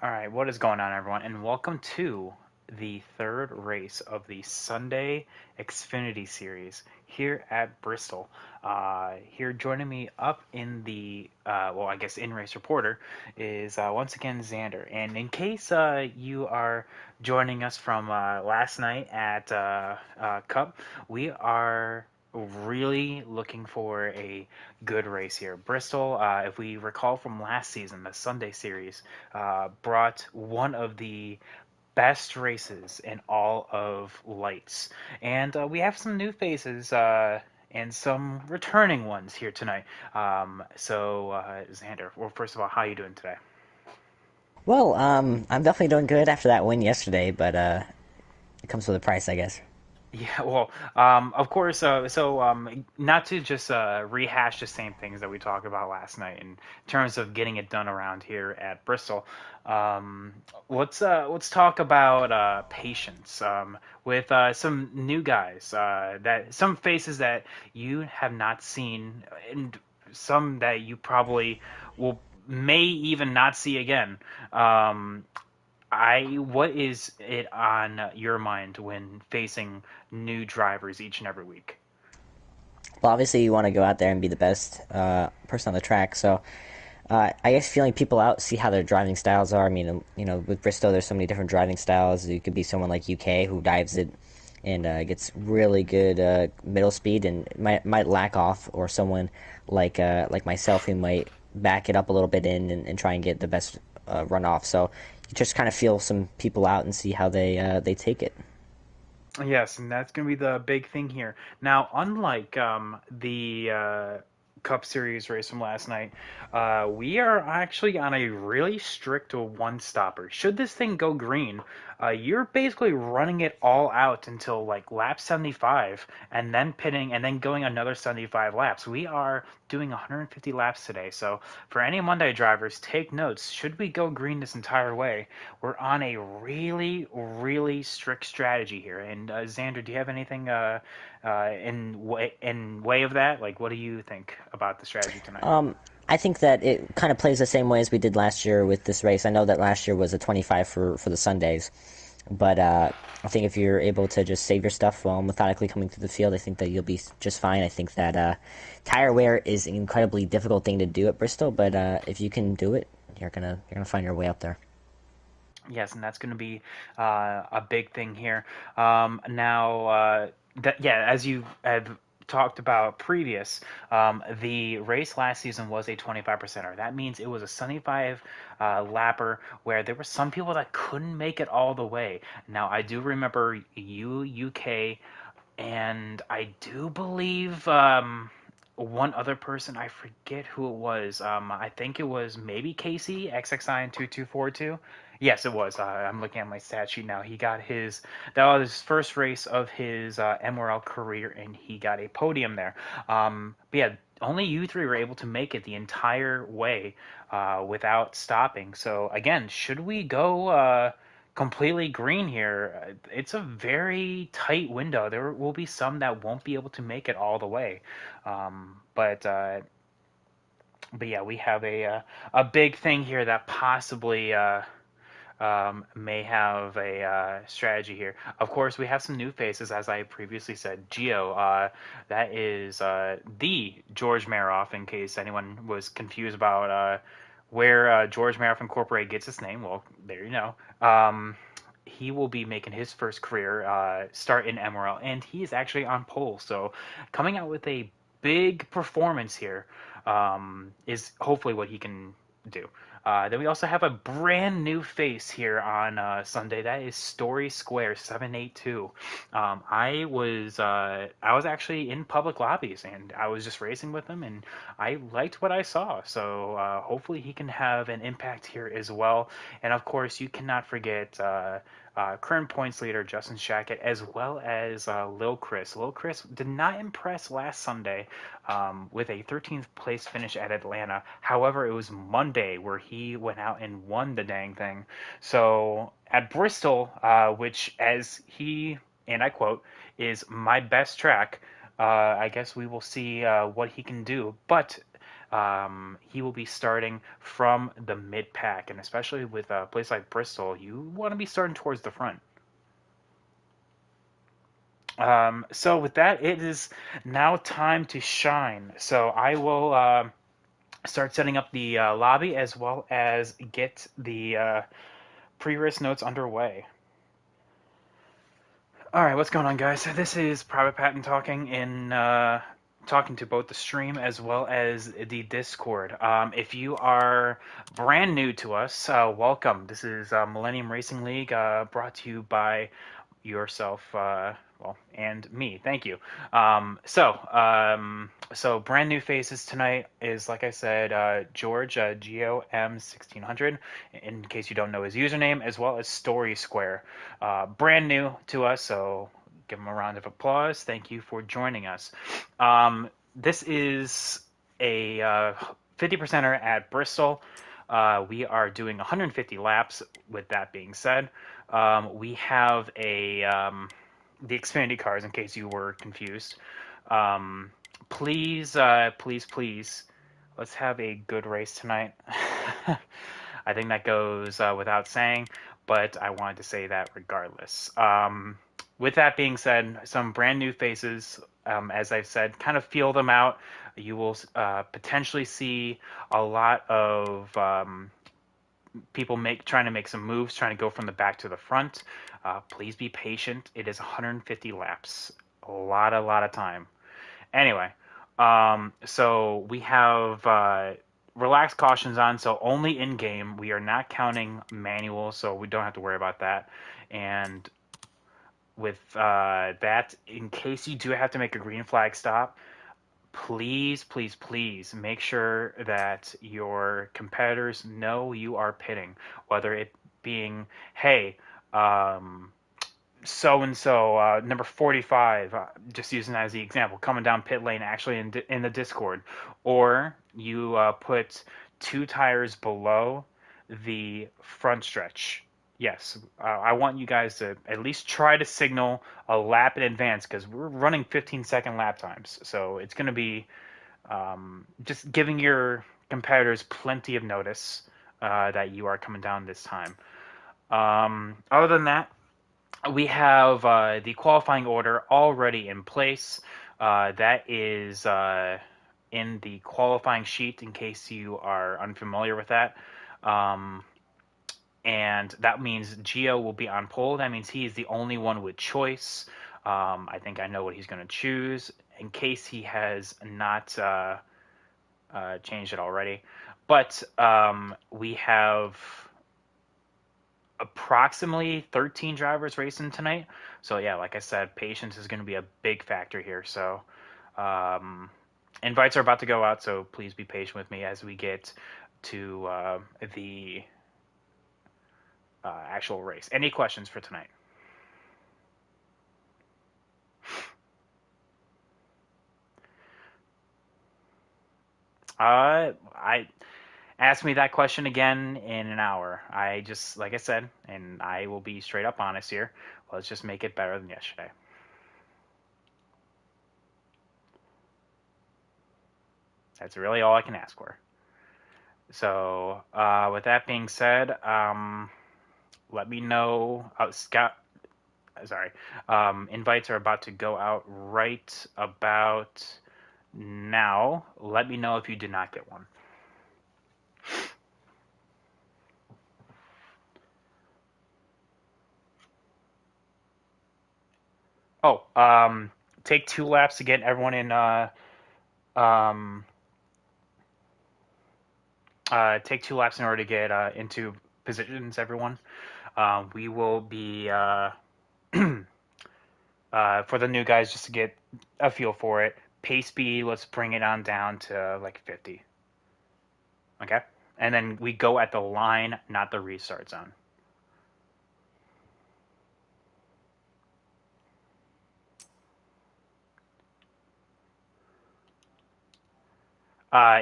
All right, what is going on, everyone? And welcome to the third race of the Sunday Xfinity Series here at Bristol. Here joining me up in the, I guess in race reporter is once again Xander. And in case you are joining us from last night at Cup, we are really looking for a good race here. Bristol, if we recall from last season, the Sunday Series brought one of the best races in all of lights. And we have some new faces and some returning ones here tonight. Xander, well, first of all, how are you doing today? Well, I'm definitely doing good after that win yesterday, but it comes with a price, I guess. Yeah, well, of course. Not to just rehash the same things that we talked about last night in terms of getting it done around here at Bristol. Um, let's talk about patience with some new guys that some faces that you have not seen, and some that you probably will may even not see again. Um, what is it on your mind when facing new drivers each and every week? Well, obviously, you want to go out there and be the best person on the track. So, I guess feeling people out, see how their driving styles are. I mean, with Bristol, there's so many different driving styles. You could be someone like UK who dives it and gets really good middle speed and might lack off, or someone like myself who might back it up a little bit and try and get the best runoff. So, you just kind of feel some people out and see how they take it. Yes, and that's going to be the big thing here. Now, unlike the Cup Series race from last night, we are actually on a really strict one stopper. Should this thing go green, you're basically running it all out until like lap 75 and then pitting and then going another 75 laps. We are doing 150 laps today. So, for any Monday drivers, take notes. Should we go green this entire way, we're on a really, really strict strategy here. And Xander, do you have anything in way of that? Like, what do you think about the strategy tonight? I think that it kind of plays the same way as we did last year with this race. I know that last year was a 25 for the Sundays, but I think if you're able to just save your stuff while methodically coming through the field, I think that you'll be just fine. I think that tire wear is an incredibly difficult thing to do at Bristol, but if you can do it, you're gonna find your way up there. Yes, and that's going to be a big thing here. Now, yeah, as you have talked about previous, the race last season was a 25 percenter. That means it was a 75 lapper where there were some people that couldn't make it all the way. Now, I do remember you, UK, and I do believe one other person. I forget who it was. I think it was maybe Casey XXI and 2242. Yes, it was. I'm looking at my stat sheet now. He got his that was his first race of his MRL career, and he got a podium there. But yeah, only you three were able to make it the entire way without stopping. So again, should we go? Completely green here. It's a very tight window. There will be some that won't be able to make it all the way, um, but uh, but yeah, we have a big thing here that possibly may have a strategy here. Of course, we have some new faces, as I previously said. Geo, that is the George Maroff, in case anyone was confused about where George Maroff Incorporated gets its name. Well, there you know. He will be making his first career start in MRL, and he is actually on pole. So, coming out with a big performance here is hopefully what he can do. Then we also have a brand new face here on Sunday. That is Story Square 782. I was actually in public lobbies and I was just racing with him and I liked what I saw. So hopefully he can have an impact here as well. And of course, you cannot forget current points leader Justin Shackett, as well as Lil Chris. Lil Chris did not impress last Sunday with a 13th place finish at Atlanta. However, it was Monday where he went out and won the dang thing. So at Bristol, which as he, and I quote, is my best track, I guess we will see what he can do. But He will be starting from the mid pack, and especially with a place like Bristol, you want to be starting towards the front. So with that, it is now time to shine. So I will start setting up the lobby as well as get the pre-race notes underway. All right, what's going on, guys? This is Private Patton talking in talking to both the stream as well as the Discord. If you are brand new to us, welcome. This is Millennium Racing League, brought to you by yourself, well, and me. Thank you. So brand new faces tonight is, like I said, George GOM1600. In case you don't know his username, as well as Story Square. Brand new to us, so give him a round of applause. Thank you for joining us. This is a 50%er at Bristol. We are doing 150 laps. With that being said, we have the Xfinity cars, in case you were confused. Um, please, let's have a good race tonight. I think that goes without saying, but I wanted to say that regardless. With that being said, some brand new faces, as I've said, kind of feel them out. You will potentially see a lot of people trying to make some moves, trying to go from the back to the front. Please be patient. It is 150 laps, a lot of time. Anyway, so we have relaxed cautions on, so only in game. We are not counting manual, so we don't have to worry about that. And with that, in case you do have to make a green flag stop, please make sure that your competitors know you are pitting, whether it being, hey, so and so, number 45, just using that as the example, coming down pit lane actually in the Discord, or you put two tires below the front stretch. Yes, I want you guys to at least try to signal a lap in advance because we're running 15-second lap times. So it's going to be just giving your competitors plenty of notice that you are coming down this time. Other than that, we have the qualifying order already in place. That is in the qualifying sheet in case you are unfamiliar with that. Um, and that means Gio will be on pole. That means he is the only one with choice. I think I know what he's going to choose in case he has not changed it already. But we have approximately 13 drivers racing tonight. So yeah, like I said, patience is going to be a big factor here. So invites are about to go out, so please be patient with me as we get to the actual race. Any questions for tonight? I ask me that question again in an hour. I just, like I said, and I will be straight up honest here. Let's just make it better than yesterday. That's really all I can ask for. So, with that being said, let me know. Scott, sorry. Invites are about to go out right about now. Let me know if you did not get one. Oh, take 2 laps to get everyone in. Um, take 2 laps in order to get into positions. Everyone. We will be for the new guys just to get a feel for it. Pace speed. Let's bring it on down to like 50. Okay, and then we go at the line, not the restart zone.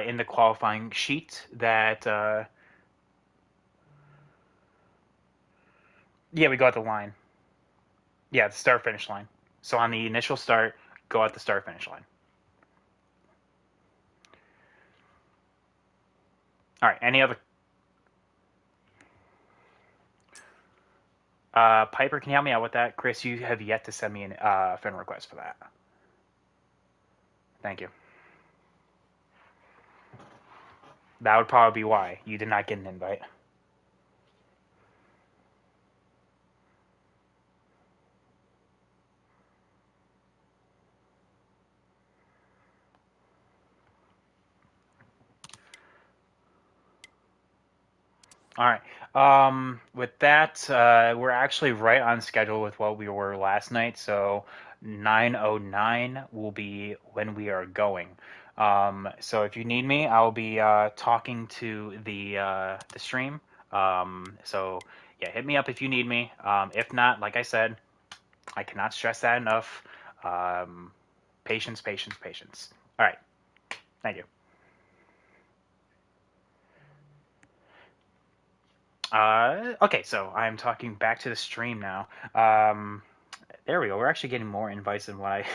In the qualifying sheet that yeah, we go at the line. Yeah, the start finish line. So on the initial start, go at the start finish line. All right. Any other? Piper, can you help me out with that? Chris, you have yet to send me a friend request for that. Thank you. That would probably be why you did not get an invite. All right. With that, we're actually right on schedule with what we were last night. So 9:09 will be when we are going. So if you need me, I'll be talking to the stream. So yeah, hit me up if you need me. If not, like I said, I cannot stress that enough. Um, patience, patience, patience. All right. Thank you. Okay, so I'm talking back to the stream now. There we go. We're actually getting more invites than what I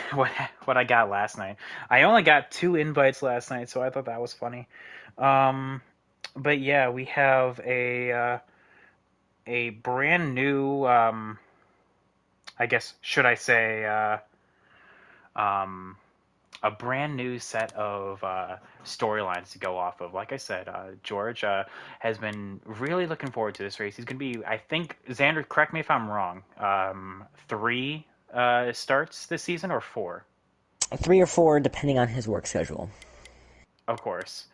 what I got last night. I only got 2 invites last night, so I thought that was funny. Um, but yeah, we have a brand new I guess should I say um, a brand new set of storylines to go off of. Like I said, George has been really looking forward to this race. He's going to be, I think, Xander, correct me if I'm wrong, 3 starts this season or 4? 3 or 4, depending on his work schedule. Of course.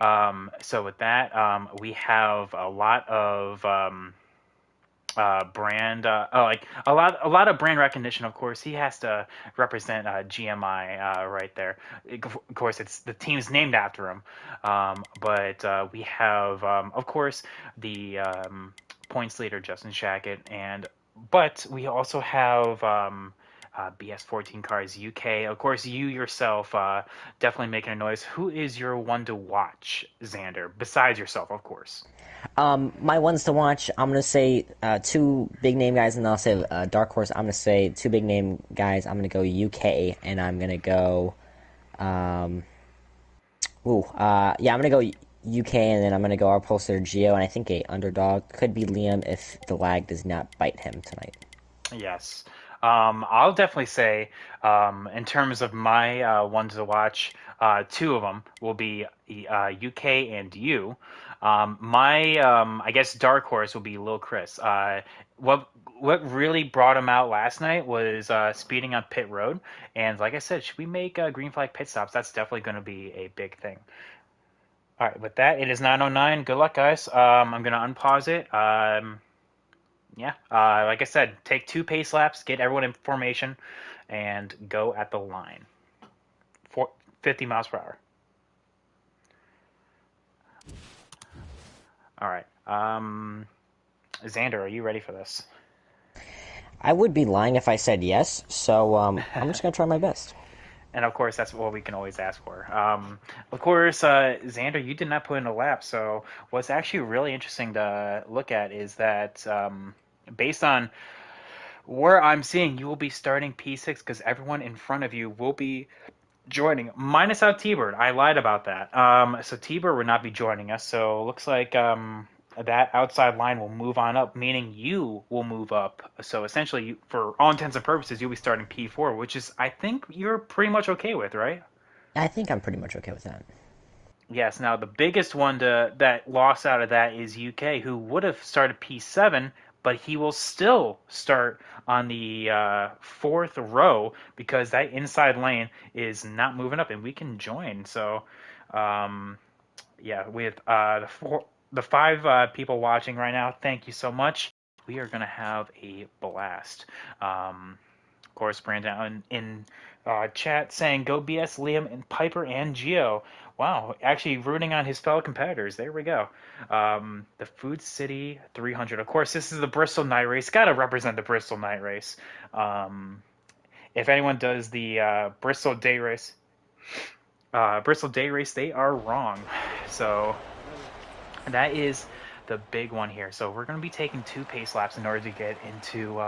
So with that, we have a lot of brand like a lot of brand recognition. Of course he has to represent GMI right there. Of course it's the team's named after him, but we have of course the points leader Justin Shackett, and but we also have BS14 Cars UK. Of course, you yourself definitely making a noise. Who is your one to watch, Xander, besides yourself, of course? My ones to watch, I'm gonna say two big name guys, and I'll say dark horse. I'm gonna say two big name guys. I'm gonna go UK, and I'm gonna go. Um, yeah, I'm gonna go UK, and then I'm gonna go our pulsar Geo, and I think a underdog could be Liam if the lag does not bite him tonight. Yes. I'll definitely say, in terms of my ones to watch, 2 of them will be UK and you. My, I guess, dark horse will be Lil Chris. What what really brought him out last night was speeding on pit road, and like I said, should we make green flag pit stops? That's definitely going to be a big thing. All right, with that, it is 9:09. Good luck, guys. I'm going to unpause it. Yeah, like I said, take 2 pace laps, get everyone in formation, and go at the line. 50 miles per hour. All right. Xander, are you ready for this? I would be lying if I said yes, so I'm just gonna try my best. And of course, that's what we can always ask for. Of course, Xander, you did not put in a lap. So what's actually really interesting to look at is that based on where I'm seeing, you will be starting P6 because everyone in front of you will be joining, minus out T-Bird. I lied about that. So T-Bird would not be joining us. So it looks like that outside line will move on up, meaning you will move up. So essentially, you, for all intents and purposes, you'll be starting P4, which is, I think, you're pretty much okay with, right? I think I'm pretty much okay with that. Yes. Now the biggest one that lost out of that is UK, who would have started P7, but he will still start on the fourth row because that inside lane is not moving up, and we can join. So, um, yeah, with the 5 people watching right now, thank you so much. We are gonna have a blast. Of course, Brandon in chat saying go BS Liam and Piper and Geo. Wow, actually rooting on his fellow competitors. There we go. The Food City 300. Of course, this is the Bristol Night Race. Got to represent the Bristol Night Race. Um, if anyone does the Bristol Day Race, they are wrong. So that is the big one here. So we're going to be taking 2 pace laps in order to get into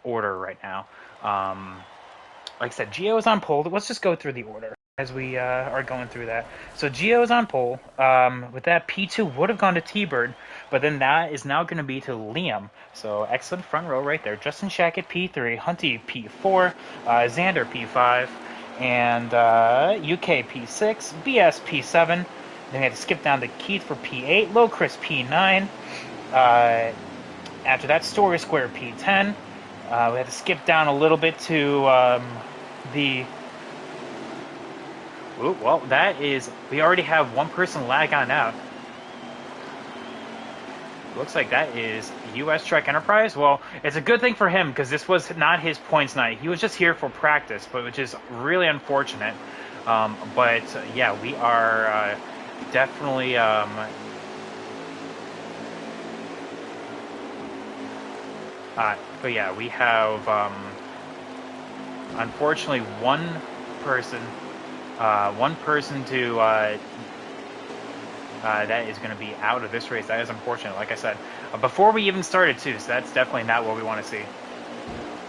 order right now. Like I said, Geo is on pole. Let's just go through the order. as we are going through that. So Gio's on pole. With that, P2 would have gone to T-Bird, but then that is now going to be to Liam. So excellent front row right there. Justin Shackett P3, Hunty P4, Xander P5, and UK P6, BS P7. Then we had to skip down to Keith for P8, Low Chris P9. After that, Story Square P10. We had to skip down a little bit to the. Ooh, well, that is. We already have one person lag on out. Looks like that is US Trek Enterprise. Well, it's a good thing for him because this was not his points night. He was just here for practice, but which is really unfortunate. But yeah, we are definitely. But yeah, we have unfortunately person, one person to that is going to be out of this race. That is unfortunate. Like I said, before we even started too, so that's definitely not what we want to see.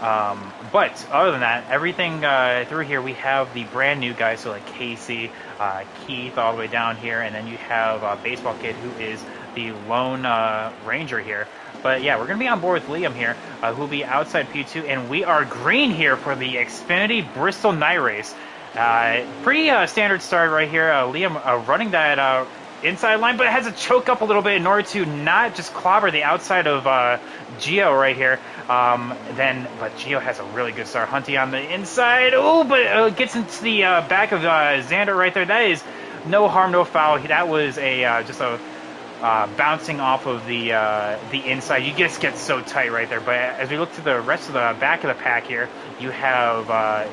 But other than that, everything through here, we have the brand new guys, so like Casey, Keith, all the way down here, and then you have Baseball Kid, who is the lone ranger here. But yeah, we're going to be on board with Liam here, who'll be outside P2, and we are green here for the Xfinity Bristol night race. Pretty standard start right here. Liam running that inside line, but it has to choke up a little bit in order to not just clobber the outside of Gio right here. But Gio has a really good start. Hunty on the inside. Oh, but gets into the back of Xander right there. That is no harm, no foul. That was just a bouncing off of the inside. You just get so tight right there. But as we look to the rest of the back of the pack here, you have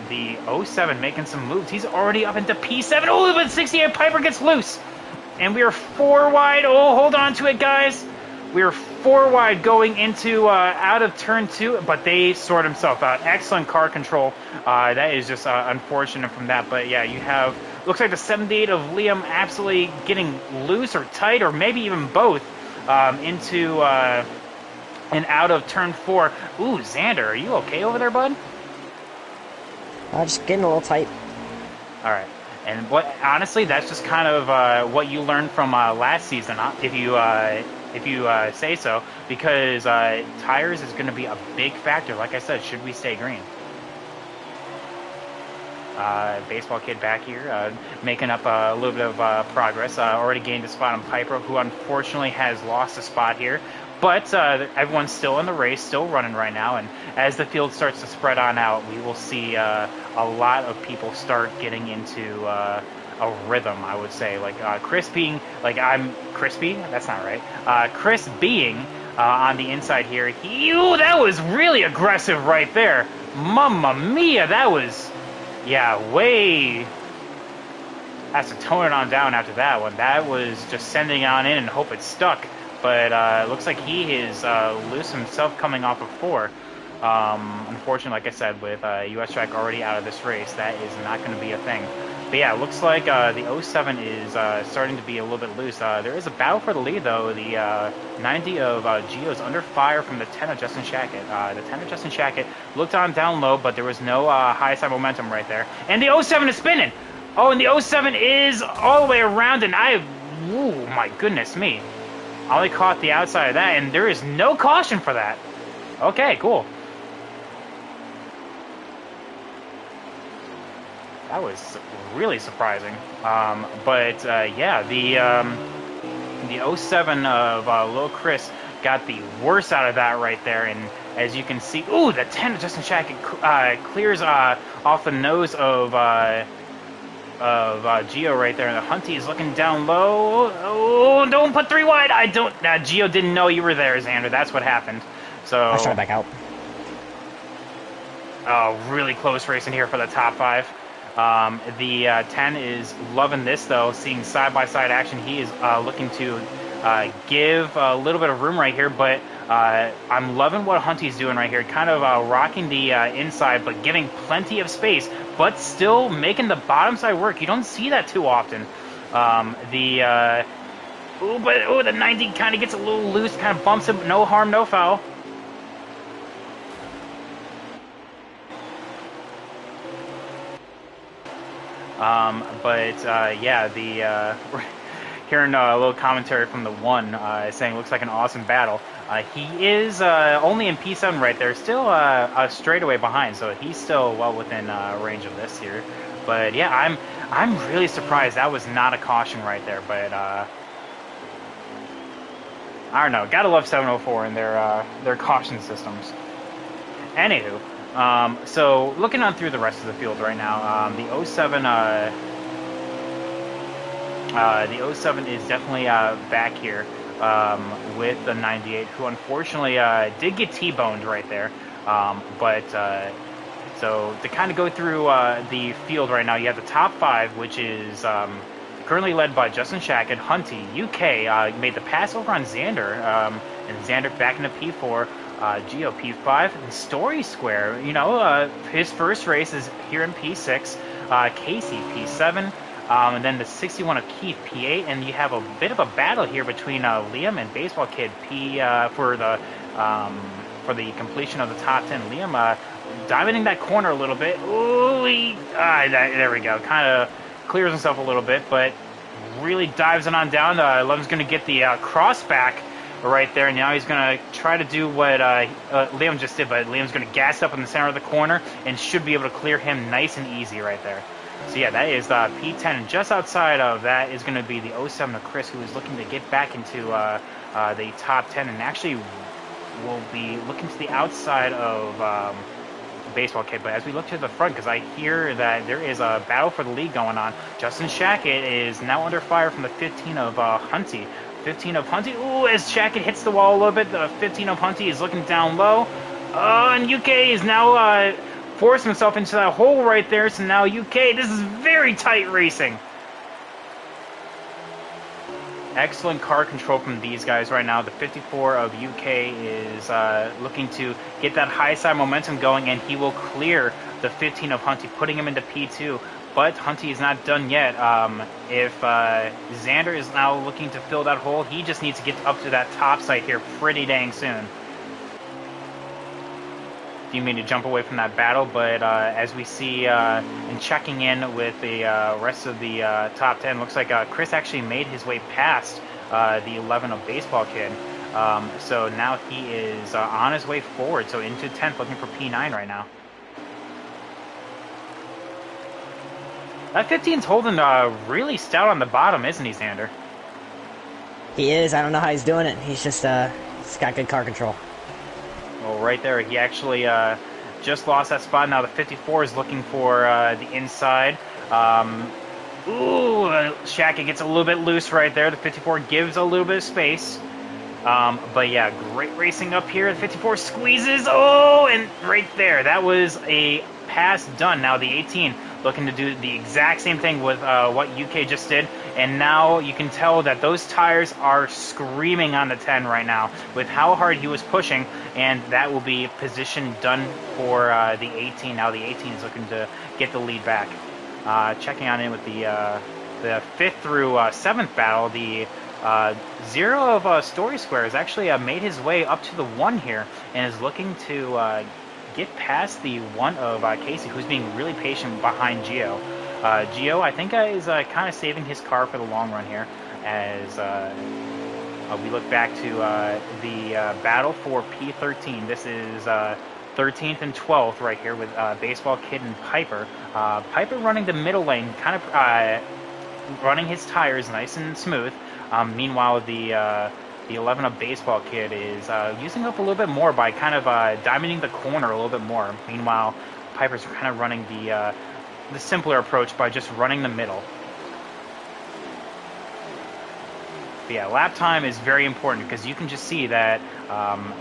the 07 making some moves. He's already up into P7. Oh, but 68 Piper gets loose. And we are 4 wide. Oh, hold on to it, guys. We are 4 wide going into out of turn 2, but they sort himself out. Excellent car control. That is just unfortunate from that. But yeah, you have, looks like the 78 of Liam absolutely getting loose or tight, or maybe even both, into and out of turn 4. Ooh, Xander, are you okay over there, bud? Just getting a little tight. All right. And honestly, that's just kind of what you learned from last season, if you say so, because tires is going to be a big factor. Like I said, should we stay green? Baseball Kid back here, making up a little bit of progress. Already gained a spot on Piper, who unfortunately has lost a spot here. But everyone's still in the race, still running right now. And as the field starts to spread on out, we will see a lot of people start getting into a rhythm, I would say. Like Chris being, like I'm crispy, that's not right. Chris being on the inside here. Ooh, that was really aggressive right there. Mamma mia, that was, yeah, way. Has to tone it on down after that one. That was just sending on in and hope it stuck. But it looks like he is loose himself coming off of 4. Unfortunately, like I said, with US Track already out of this race, that is not going to be a thing. But yeah, it looks like the 07 is starting to be a little bit loose. There is a battle for the lead, though. The 90 of Gio is under fire from the 10 of Justin Shackett. The 10 of Justin Shackett looked on down low, but there was no high side momentum right there. And the 07 is spinning! Oh, and the 07 is all the way around, and ooh, my goodness me. I only caught the outside of that, and there is no caution for that. Okay, cool. That was really surprising. But yeah, the 07 of Lil Chris got the worst out of that right there, and as you can see, ooh, the 10 of Justin Shackett clears off the nose of Gio right there, and the Hunty is looking down low. Oh, don't put 3 wide. Gio didn't know you were there, Xander. That's what happened. So I was trying to back out. Oh, really close racing here for the top 5. The 10 is loving this, though, seeing side-by-side action. He is looking to give a little bit of room right here, but I'm loving what Hunty's doing right here, kind of rocking the inside, but giving plenty of space, but still making the bottom side work. You don't see that too often. The 90 kind of gets a little loose, kind of bumps him. No harm, no foul. Yeah, hearing a little commentary from the one saying looks like an awesome battle. He is only in P7 right there, still a straightaway behind, so he's still well within range of this here. But yeah, I'm really surprised that was not a caution right there. But I don't know, gotta love 704 and their caution systems. Anywho, so looking on through the rest of the field right now, the oh 07 the oh 07 is definitely back here with the 98, who unfortunately did get T-boned right there. So to kind of go through the field right now, you have the top five, which is currently led by Justin Shackett. Hunty, UK, made the pass over on Xander, and Xander back into P4. Geo P5 and Story Square. His first race is here in P6. Casey P7. And then the 61 of Keith P8, and you have a bit of a battle here between Liam and Baseball Kid P for the completion of the top 10. Liam diamonding that corner a little bit. Ooh, there we go. Kind of clears himself a little bit, but really dives it on down. Liam's going to get the cross back right there. Now he's going to try to do what Liam just did, but Liam's going to gas up in the center of the corner and should be able to clear him nice and easy right there. So yeah, that is P10, and just outside of that is going to be the 07 of Chris, who is looking to get back into the top 10, and actually will be looking to the outside of Baseball Kid. But as we look to the front, because I hear that there is a battle for the lead going on, Justin Shackett is now under fire from the 15 of Hunty. 15 of Hunty, ooh, as Shackett hits the wall a little bit, the 15 of Hunty is looking down low, and UK is now forced himself into that hole right there. So now UK, this is very tight racing. Excellent car control from these guys right now. The 54 of UK is looking to get that high side momentum going, and he will clear the 15 of Hunty, putting him into P2. But Hunty is not done yet. If Xander is now looking to fill that hole, he just needs to get up to that top side here pretty dang soon. You mean to jump away from that battle, but as we see in checking in with the rest of the top 10, looks like Chris actually made his way past the 11 of Baseball Kid. So now he is on his way forward, so into 10th, looking for P9 right now. That 15's holding really stout on the bottom, isn't he, Xander? He is. I don't know how he's doing it. He's just he's got good car control. Well, right there, he actually just lost that spot. Now the 54 is looking for the inside. Shackett gets a little bit loose right there. The 54 gives a little bit of space. But yeah, great racing up here. The 54 squeezes. Oh, and right there, that was a pass done. Now the 18 looking to do the exact same thing with what UK just did. And now you can tell that those tires are screaming on the 10 right now with how hard he was pushing, and that will be position done for the 18. Now the 18 is looking to get the lead back. Checking on in with the 5th through 7th battle, the 0 of Story Square has actually made his way up to the 1 here and is looking to get past the 1 of Casey, who's being really patient behind Geo. Geo, I think, is kind of saving his car for the long run here as we look back to the battle for P13. This is 13th and 12th right here with Baseball Kid and Piper. Piper running the middle lane, kind of running his tires nice and smooth. Meanwhile, the 11 of Baseball Kid is using up a little bit more by kind of diamonding the corner a little bit more. Meanwhile, Piper's kind of running the simpler approach by just running the middle. But yeah, lap time is very important because you can just see that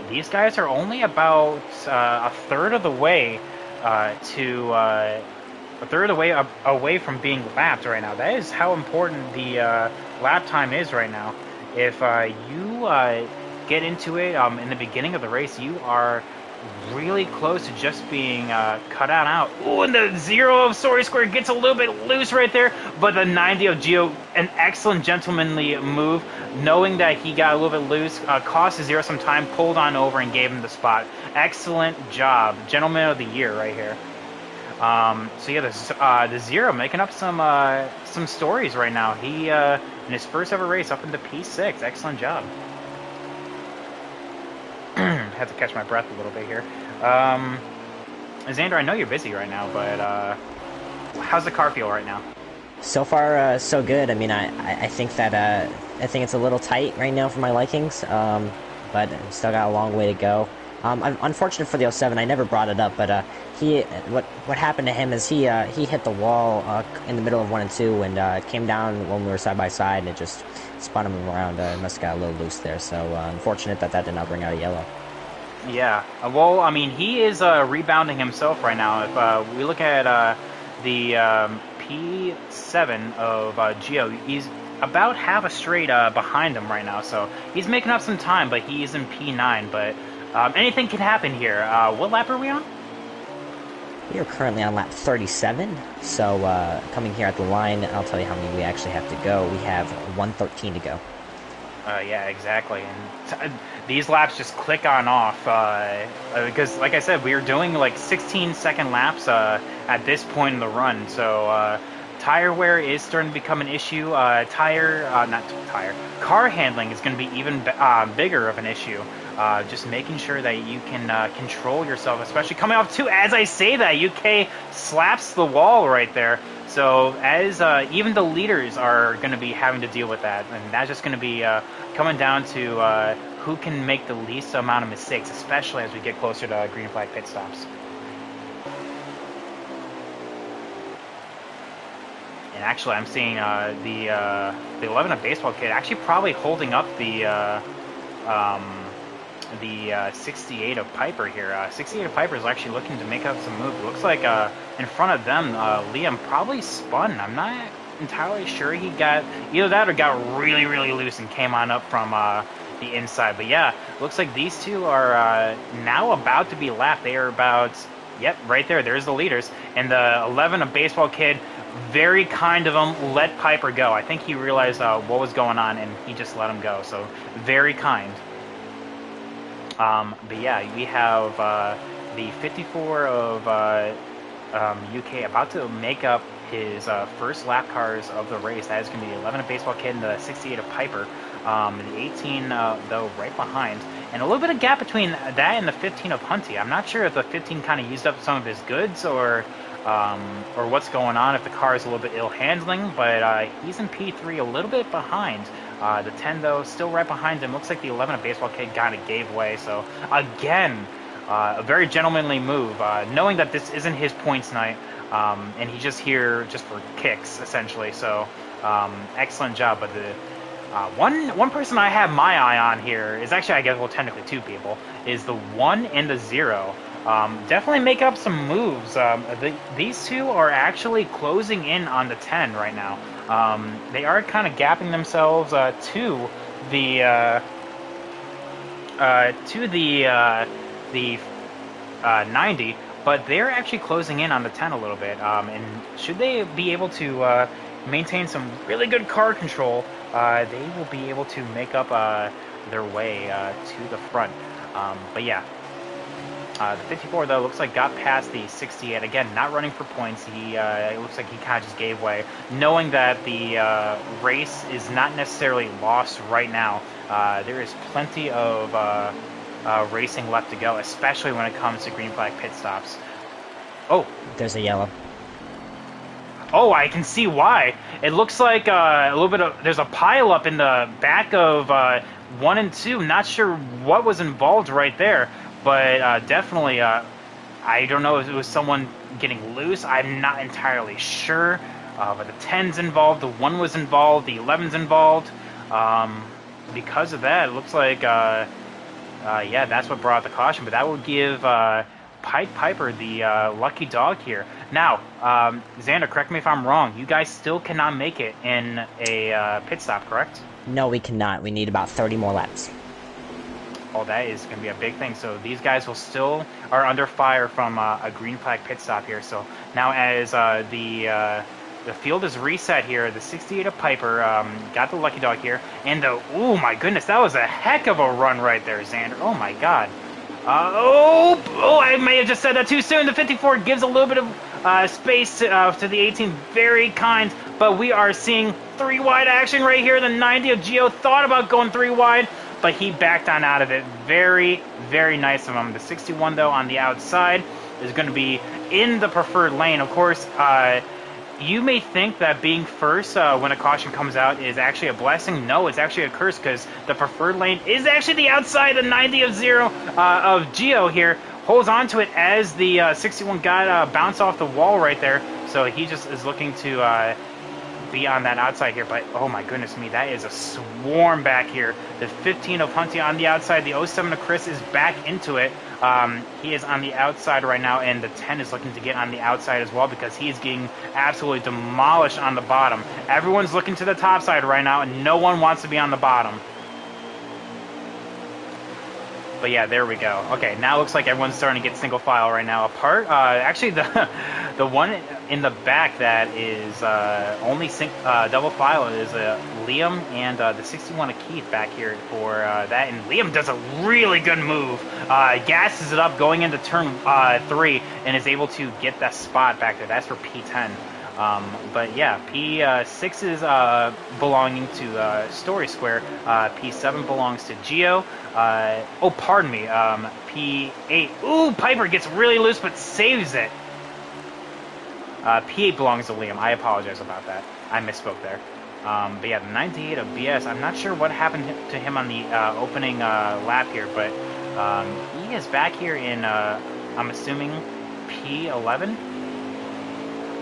these guys are only about a third of the way away from being lapped right now. That is how important the lap time is right now. If you get into it in the beginning of the race, you are really close to just being cut out. Oh, and the 0 of Story Square gets a little bit loose right there, but the 90 of Geo, an excellent gentlemanly move, knowing that he got a little bit loose, cost the 0 some time, pulled on over and gave him the spot. Excellent job. Gentleman of the year right here. So yeah, the Zero making up some stories right now. He in his first ever race up into P6. Excellent job. Had to catch my breath a little bit here. Um, Xander, I know you're busy right now, but how's the car feel right now? So far, so good. I mean, I think that I think it's a little tight right now for my likings, but still got a long way to go. I'm unfortunate for the '07. I never brought it up, but he what happened to him is he hit the wall in the middle of 1 and 2 and came down when we were side by side, and it just spun him around. Must have got a little loose there. So unfortunate that did not bring out a yellow. Yeah. Well, I mean, he is rebounding himself right now. If we look at the P7 of Geo, he's about half a straight behind him right now. So he's making up some time, but he's in P9. But anything can happen here. What lap are we on? We are currently on lap 37, so coming here at the line, I'll tell you how many we actually have to go. We have 113 to go. Yeah, exactly. And these laps just click on off because, like I said, we were doing like 16-second laps at this point in the run. So tire wear is starting to become an issue. Not tire. Car handling is going to be even bigger of an issue. Just making sure that you can control yourself, especially coming off too. As I say that, UK slaps the wall right there. So as even the leaders are going to be having to deal with that, and that's just going to be coming down to who can make the least amount of mistakes, especially as we get closer to green flag pit stops. And actually, I'm seeing the 11 of baseball kid actually probably holding up the 68 of Piper here. 68 of Piper is actually looking to make up some moves. It looks like in front of them, Liam probably spun. I'm not entirely sure he got either that or got really, really loose and came on up from the inside. But yeah, looks like these two are now about to be lapped. They are about, yep, right there. There's the leaders. And the 11 of baseball kid, very kind of him, let Piper go. I think he realized what was going on and he just let him go. So very kind. But yeah, we have the 54 of UK about to make up his first lap cars of the race. That is going to be the 11 of Baseball Kid and the 68 of Piper. The 18, though, right behind. And a little bit of gap between that and the 15 of Hunty. I'm not sure if the 15 kind of used up some of his goods or what's going on, if the car is a little bit ill handling, but he's in P3 a little bit behind. The 10, though, still right behind him. Looks like the 11 of Baseball Kid kind of gave way. So, again, a very gentlemanly move, knowing that this isn't his points night, and he's just here just for kicks, essentially. So, excellent job. But the one person I have my eye on here is actually, I guess, well, technically two people, is the 1 and the 0. Definitely make up some moves. These two are actually closing in on the 10 right now. They are kind of gapping themselves to the 90, but they're actually closing in on the 10 a little bit. And should they be able to maintain some really good car control, they will be able to make up their way to the front. But yeah. The 54, though, looks like got past the 68. Again, not running for points. It looks like he kind of just gave way, knowing that the race is not necessarily lost right now. There is plenty of racing left to go, especially when it comes to green flag pit stops. Oh, There's a yellow. oh, I can see why. It looks like a little bit of there's a pile up in the back of 1 and 2. Not sure what was involved right there. But definitely, I don't know if it was someone getting loose. I'm not entirely sure. But the 10's involved, the 1 was involved, the 11's involved. Because of that, it looks like, yeah, that's what brought the caution. But that would give Piper the lucky dog here. Now, Xander, correct me if I'm wrong. You guys still cannot make it in a pit stop, correct? No, we cannot. We need about 30 more laps. Oh, that is going to be a big thing. So these guys will still are under fire from a green flag pit stop here. So now as the field is reset here, the 68 of Piper got the lucky dog here. And the, oh my goodness, that was a heck of a run right there, Xander. Oh my God. I may have just said that too soon. The 54 gives a little bit of space to the 18, very kind. But we are seeing 3 wide action right here. The 90 of Geo thought about going 3 wide, but he backed on out of it. Very, very nice of him. The 61, though, on the outside is going to be in the preferred lane. Of course, you may think that being first when a caution comes out is actually a blessing. No, it's actually a curse, because the preferred lane is actually the outside. The 90 of of Geo here holds on to it as the 61 got bounced off the wall right there. So he just is looking to be on that outside here. But oh my goodness me, that is a swarm back here. The 15 of Hunty on the outside. The 07 of Chris is back into it. He is on the outside right now, and the 10 is looking to get on the outside as well, because he is getting absolutely demolished on the bottom. Everyone's looking to the top side right now, and no one wants to be on the bottom. But yeah, there we go. Okay, now it looks like everyone's starting to get single file right now apart. Actually, the one in the back that is only double file is Liam and the 61 of Keith back here for that. And Liam does a really good move. Gasses it up going into turn 3 and is able to get that spot back there. That's for P10. But yeah, P6 is belonging to Story Square. P7 belongs to Geo. Oh, pardon me. P8. Ooh, Piper gets really loose but saves it. P8 belongs to Liam. I apologize about that. I misspoke there. But yeah, the 98 of BS. I'm not sure what happened to him on the opening lap here, but he is back here in, I'm assuming, P11.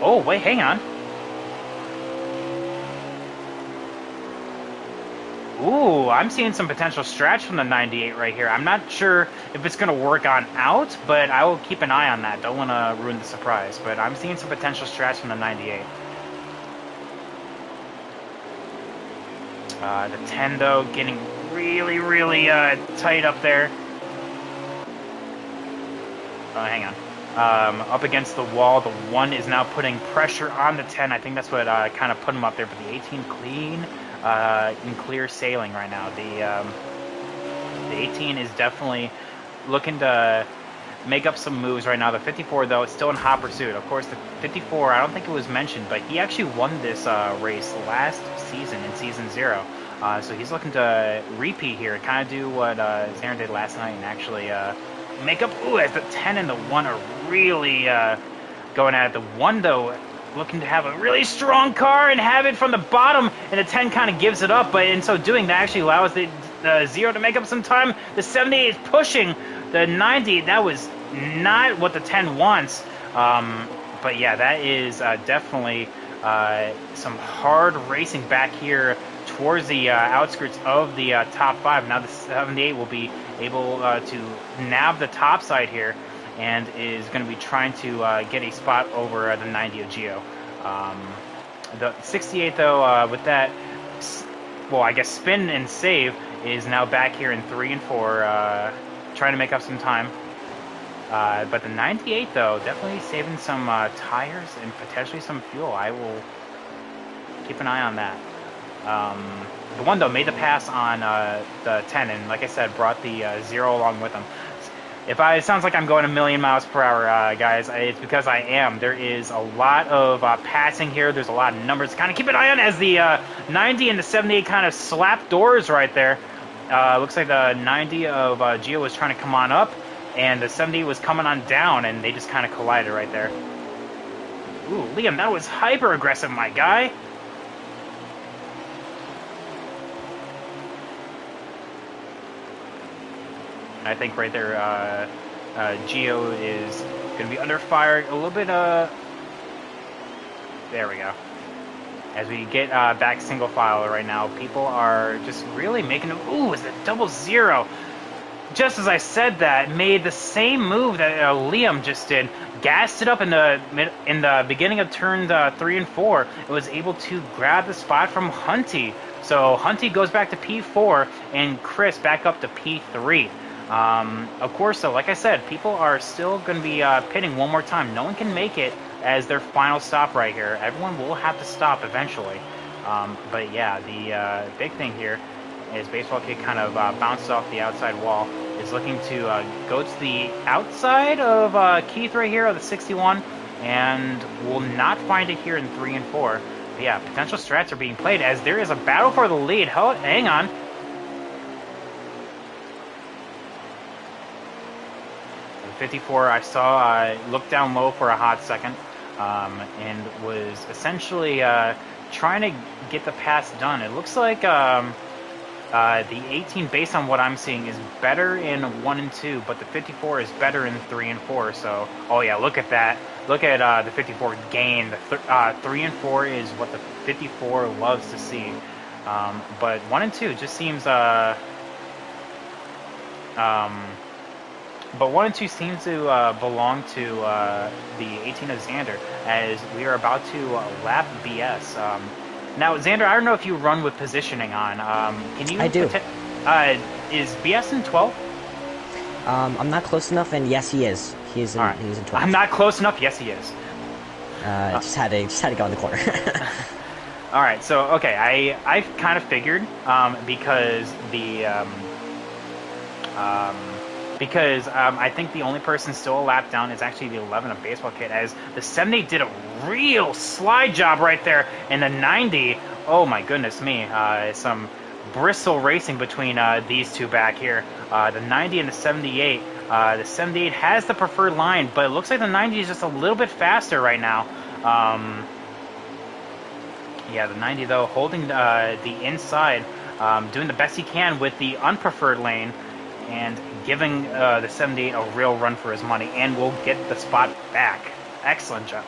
Oh, wait, hang on. Ooh, I'm seeing some potential stretch from the 98 right here. I'm not sure if it's going to work on out, but I will keep an eye on that. Don't want to ruin the surprise, but I'm seeing some potential stretch from the 98. The 10, though, getting really, really tight up there. Oh, hang on. Up against the wall. The 1 is now putting pressure on the 10. I think that's what kind of put him up there. But the 18 clean in clear sailing right now. The 18 is definitely looking to make up some moves right now. The 54, though, is still in hot pursuit. Of course, the 54, I don't think it was mentioned, but he actually won this race last season in Season 0. So he's looking to repeat here, kind of do what Zarin did last night and actually make up. Ooh, as the 10 and the 1 are really going at it. The 1, though, looking to have a really strong car and have it from the bottom, and the 10 kind of gives it up, but in so doing, that actually allows the 0 to make up some time. The 78 is pushing the 90. That was not what the 10 wants, but yeah, that is definitely some hard racing back here towards the outskirts of the top 5. Now the 78 will be able to nab the top side here, and is going to be trying to get a spot over the 90 of Geo. The 68, though, with that, well, I guess spin and save, is now back here in 3 and 4, trying to make up some time. But the 98, though, definitely saving some tires and potentially some fuel. I will keep an eye on that. The 1, though, made the pass on the 10, and like I said, brought the 0 along with him. It sounds like I'm going a million miles per hour, guys, it's because I am. There is a lot of passing here. There's a lot of numbers to kind of keep an eye on as the 90 and the 78 kind of slap doors right there. Looks like the 90 of Geo was trying to come on up, and the 70 was coming on down, and they just kind of collided right there. Ooh, Liam, that was hyper aggressive, my guy. I think right there, Geo is going to be under fire a little bit. There we go. As we get back single file right now, people are just really making. Ooh, it's a double 0. Just as I said that, made the same move that Liam just did. Gassed it up in the beginning of turn 3 and 4. It was able to grab the spot from Hunty. So Hunty goes back to P4, and Chris back up to P3. Of course, though, like I said, people are still going to be pitting one more time. No one can make it as their final stop right here. Everyone will have to stop eventually. But yeah, the big thing here is Baseball Kid kind of bounced off the outside wall. Is looking to go to the outside of Keith right here, of the 61. and will not find it here in 3 and 4. But yeah, potential strats are being played as there is a battle for the lead. Hang on. The 54, I saw, looked down low for a hot second, and was essentially trying to get the pass done. It looks like the 18, based on what I'm seeing, is better in 1 and 2, but the 54 is better in 3 and 4. So, oh yeah, look at that. Look at the 54 gain. The 3 and 4 is what the 54 loves to see. But 1 and 2 just seems but 1 and 2 seems to belong to the 18 of Xander, as we are about to lap BS. Now, Xander, I don't know if you run with positioning on. Can you? I do. Is BS in 12? I'm not close enough, and yes, he is. He's in 12. I'm not close enough. Yes, he is. Just had to go in the corner. All right. So okay, I kind of figured because I think the only person still a lap down is actually the 11 of Baseball Kid, as the 70 did a real slide job right there, and the 90, oh my goodness me, some Bristol racing between these two back here. The 90 and the 78. The 78 has the preferred line, but it looks like the 90 is just a little bit faster right now. Yeah, the 90 though holding the inside, doing the best he can with the unpreferred lane, and giving the 78 a real run for his money, and will get the spot back. Excellent job.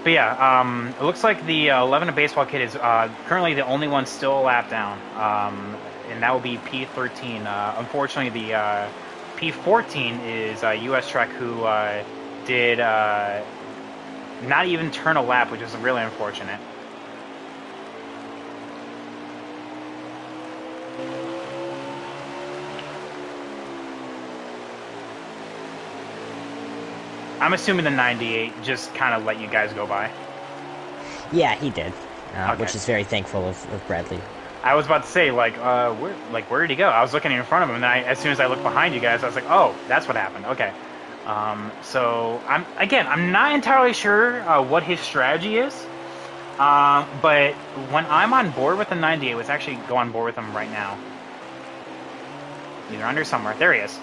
But yeah, it looks like the 11 of Baseball Kid is currently the only one still a lap down, and that will be P13. Unfortunately, the P14 is US Trek, who did not even turn a lap, which is really unfortunate. I'm assuming the 98 just kind of let you guys go by. Yeah, he did, Okay. which is very thankful of Bradley. I was about to say, where did he go? I was looking in front of him, and then as soon as I looked behind you guys, I was like, oh, that's what happened. Okay. So I'm not entirely sure what his strategy is. But when I'm on board with the 98, let's actually go on board with him right now. Either under somewhere. There he is.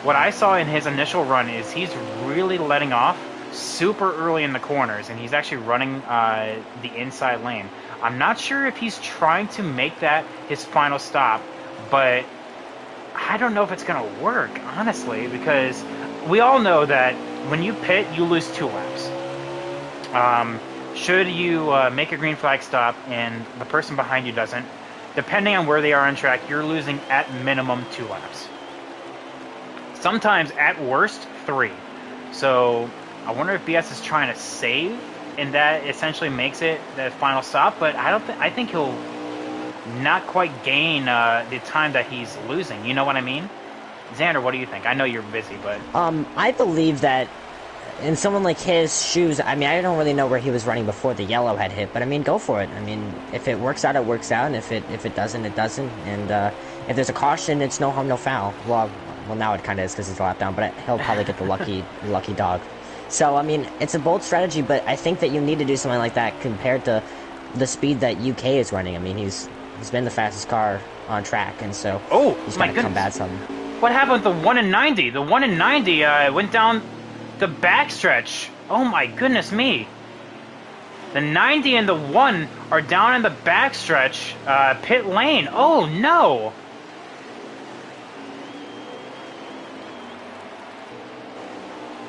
What I saw in his initial run is he's really letting off super early in the corners, and he's actually running the inside lane. I'm not sure if he's trying to make that his final stop, but I don't know if it's going to work, honestly, because we all know that when you pit, you lose 2 laps. Should you make a green flag stop and the person behind you doesn't, depending on where they are on track, you're losing at minimum 2 laps. Sometimes, at worst, 3. So I wonder if BS is trying to save, and that essentially makes it the final stop. But I think he'll not quite gain the time that he's losing. You know what I mean? Xander, what do you think? I know you're busy, but I believe that in someone like his shoes, I mean, I don't really know where he was running before the yellow had hit, but I mean, go for it. I mean, if it works out, it works out, and if it doesn't, it doesn't. And if there's a caution, it's no harm, no foul. Well, now it kind of is because he's a lap down, but he'll probably get the lucky dog. So, I mean, it's a bold strategy, but I think that you need to do something like that compared to the speed that UK is running. I mean, he's been the fastest car on track, and so he's got to combat something. What happened with the 1 in 90? The 1 in 90 went down the backstretch. Oh my goodness me. The 90 and the 1 are down in the backstretch, pit lane. Oh no.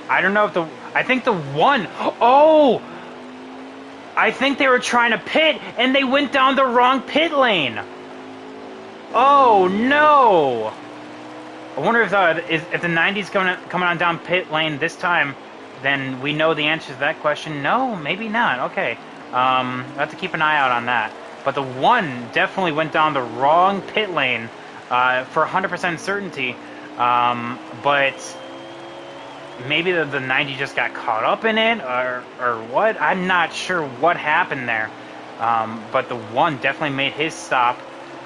I don't know if I think the 1, oh! I think they were trying to pit, and they went down the wrong pit lane. Oh no! I wonder if the 90's coming on down pit lane this time. Then we know the answer to that question. No, maybe not. Okay, I have to keep an eye out on that. But the 1 definitely went down the wrong pit lane for 100% certainty. But maybe the 90 just got caught up in it, or what? I'm not sure what happened there. But the 1 definitely made his stop,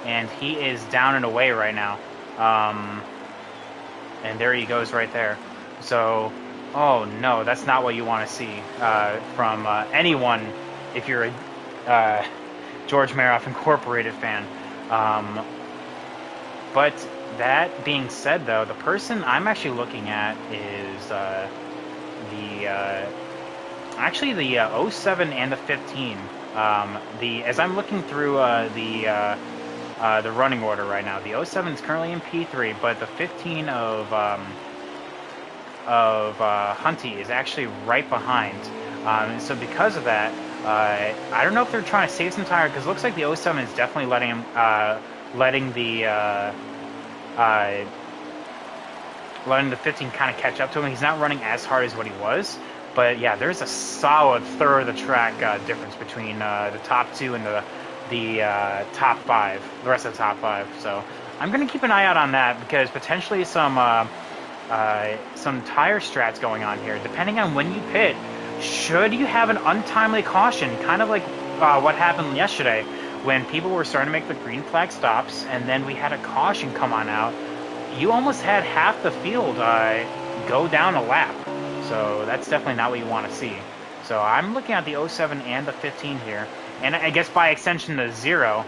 and he is down and away right now. And there he goes right there. So Oh no, that's not what you want to see from anyone if you're a George Maroff Incorporated fan. Um, but that being said, though, the person I'm actually looking at is the actually the '07 and the 15. The As I'm looking through the running order right now, the '07 is currently in P3, but the 15 of Hunty is actually right behind. So because of that, I don't know if they're trying to save some tire because it looks like the '07 is definitely letting the uh, letting the 15 kind of catch up to him. He's not running as hard as what he was, but yeah, there's a solid third of the track difference between the top two and the top five, the rest of the top five. So I'm gonna keep an eye out on that because potentially some tire strats going on here. Depending on when you pit, should you have an untimely caution, kind of like what happened yesterday when people were starting to make the green flag stops and then we had a caution come on out, you almost had half the field go down a lap. So that's definitely not what you want to see. So I'm looking at the '07 and the 15 here. And I guess by extension the Zero,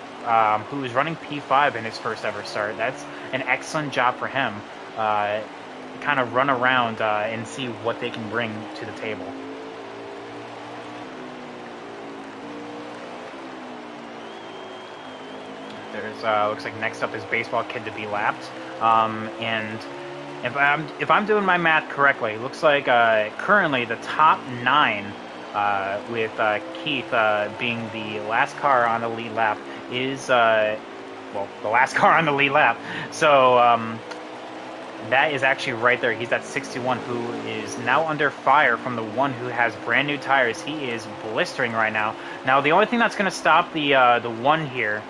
who is running P5 in his first ever start. That's an excellent job for him. Kind of run around and see what they can bring to the table. There's looks like next up is Baseball Kid to be lapped, and if I'm doing my math correctly, it looks like currently the top 9, with Keith being the last car on the lead lap, is well, the last car on the lead lap. So that is actually right there. He's at 61, who is now under fire from the one who has brand new tires. He is blistering right now. Now, the only thing that's going to stop the one here,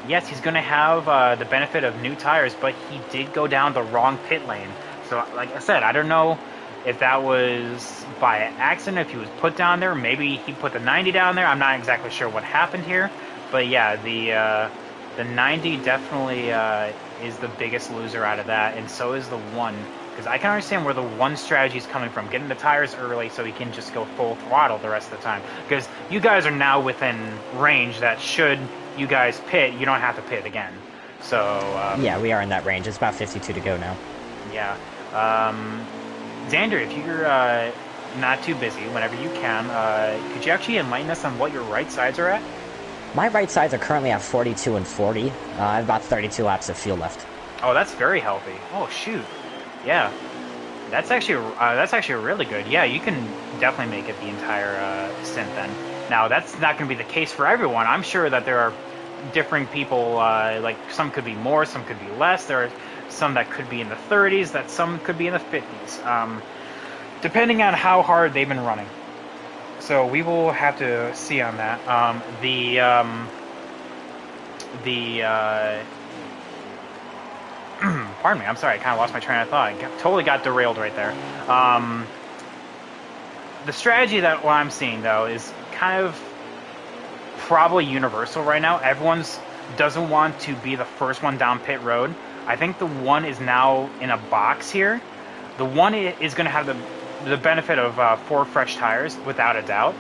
yes, he's going to have the benefit of new tires, but he did go down the wrong pit lane. So, like I said, I don't know if that was by accident, if he was put down there. Maybe he put the 90 down there. I'm not exactly sure what happened here. But yeah, the 90 definitely is the biggest loser out of that, and so is the 1. Because I can understand where the 1 strategy is coming from, getting the tires early so he can just go full throttle the rest of the time. Because you guys are now within range that should you guys pit, you don't have to pit again. So Yeah, we are in that range. It's about 52 to go now. yeah. Xander, if you're not too busy, whenever you can, could you actually enlighten us on what your right sides are at? My right sides are currently at 42 and 40. I have about 32 laps of fuel left. Oh, that's very healthy. Oh, shoot. Yeah. That's actually really good. Yeah, you can definitely make it the entire stint then. Now, that's not going to be the case for everyone. I'm sure that there are differing people, like some could be more, some could be less. There are some that could be in the 30s, that some could be in the 50s, depending on how hard they've been running. So we will have to see on that. Pardon me, I'm sorry, I kind of lost my train of thought. Totally got derailed right there. The strategy that what I'm seeing, though, is kind of probably universal right now. Everyone's doesn't want to be the first one down pit road. I think the 1 is now in a box here. The 1 is going to have the benefit of 4 fresh tires, without a doubt.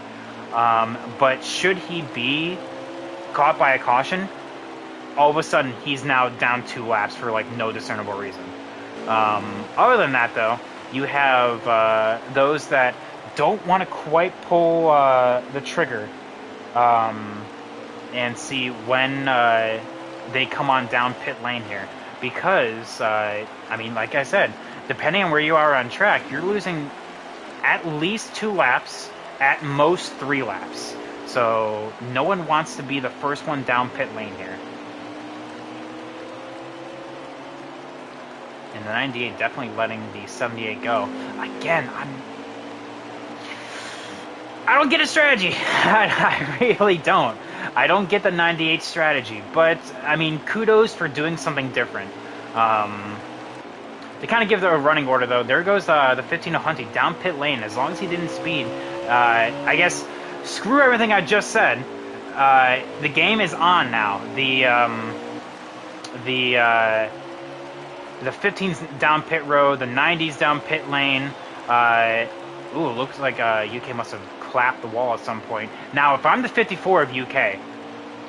But should he be caught by a caution, all of a sudden he's now down 2 laps for like no discernible reason. Other than that, though, you have those that don't want to quite pull the trigger and see when they come on down pit lane here. Because, I mean, like I said, depending on where you are on track, you're losing at least 2 laps, at most 3 laps. So no one wants to be the first one down pit lane here. And the 98 definitely letting the 78 go. Again, I don't get a strategy. I really don't. I don't get the 98 strategy. But, I mean, kudos for doing something different. To kind of give the running order, though, there goes the 15 of Hunty down pit lane. As long as he didn't speed, I guess, screw everything I just said. The game is on now. The 15's down pit road, the 90's down pit lane. Looks like UK must have clapped the wall at some point. Now, if I'm the 54 of UK,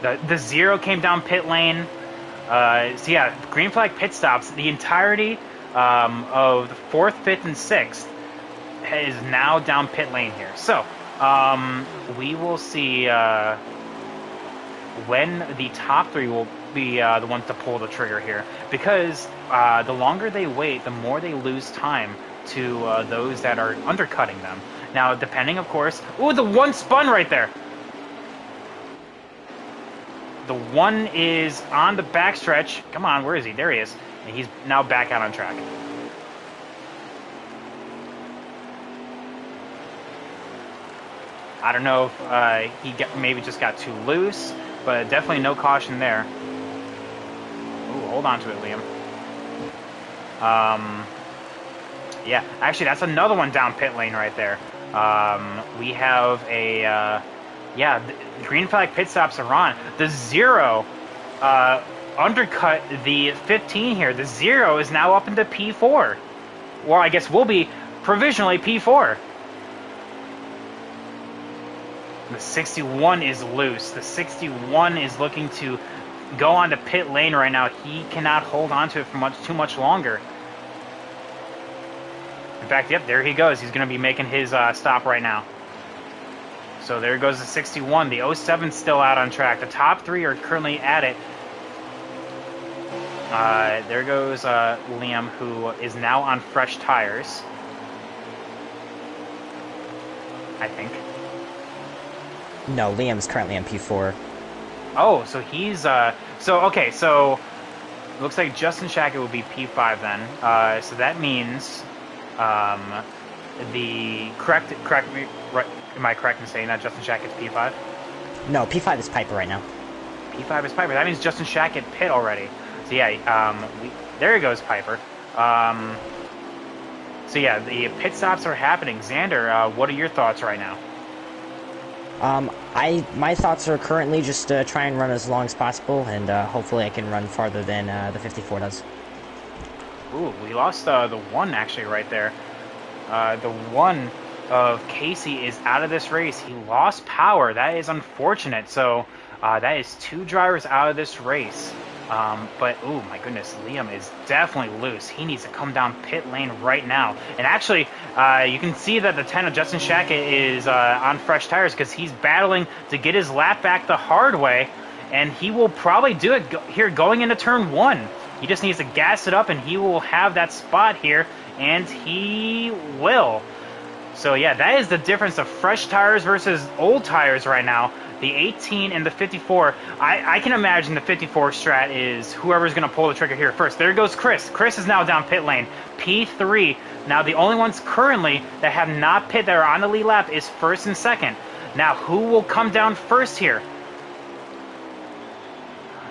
the 0 came down pit lane. So yeah, green flag pit stops. The entirety of the 4th, 5th, and 6th is now down pit lane here. So we will see when the top 3 will be the ones to pull the trigger here, because the longer they wait, the more they lose time to those that are undercutting them. Now, depending, of course... Ooh, the 1 spun right there! The 1 is on the backstretch. Come on, where is he? There he is. And he's now back out on track. I don't know if he maybe just got too loose, but definitely no caution there. Ooh, hold on to it, Liam. Yeah, actually, that's another one down pit lane right there. We have a... yeah, the green flag pit stops are on. The 0 undercut the 15 here. The 0 is now up into P4. Well, I guess will be provisionally P4. The 61 is loose. The 61 is looking to go onto pit lane right now. He cannot hold on to it for too much longer. In fact, yep, there he goes. He's going to be making his stop right now. So there goes the 61. The 07's still out on track. The top 3 are currently at it. There goes Liam, who is now on fresh tires. I think. No, Liam's currently on P4. Oh, so he's... okay, so... Looks like Justin Shackett would be P5 then. So that means... the... Correct me... Right, am I correct in saying that Justin Shackett's P5? No, P5 is Piper right now. P5 is Piper. That means Justin Shackett pit already. So yeah, there goes Piper. So yeah, the pit stops are happening. Xander, what are your thoughts right now? My thoughts are currently just try and run as long as possible, and hopefully I can run farther than the 54 does. Ooh, we lost the 1 actually right there. The 1 of Casey is out of this race. He lost power. That is unfortunate. So that is 2 drivers out of this race. But, oh my goodness, Liam is definitely loose. He needs to come down pit lane right now. And actually, you can see that the 10 of Justin Shackett is on fresh tires because he's battling to get his lap back the hard way. And he will probably do it here going into turn 1. He just needs to gas it up and he will have that spot here. And he will. So yeah, that is the difference of fresh tires versus old tires right now. The 18 and the 54. I can imagine the 54 strat is whoever's going to pull the trigger here first. There goes Chris. Chris is now down pit lane. P3. Now the only ones currently that have not pit that are on the lead lap is 1st and 2nd. Now who will come down first here?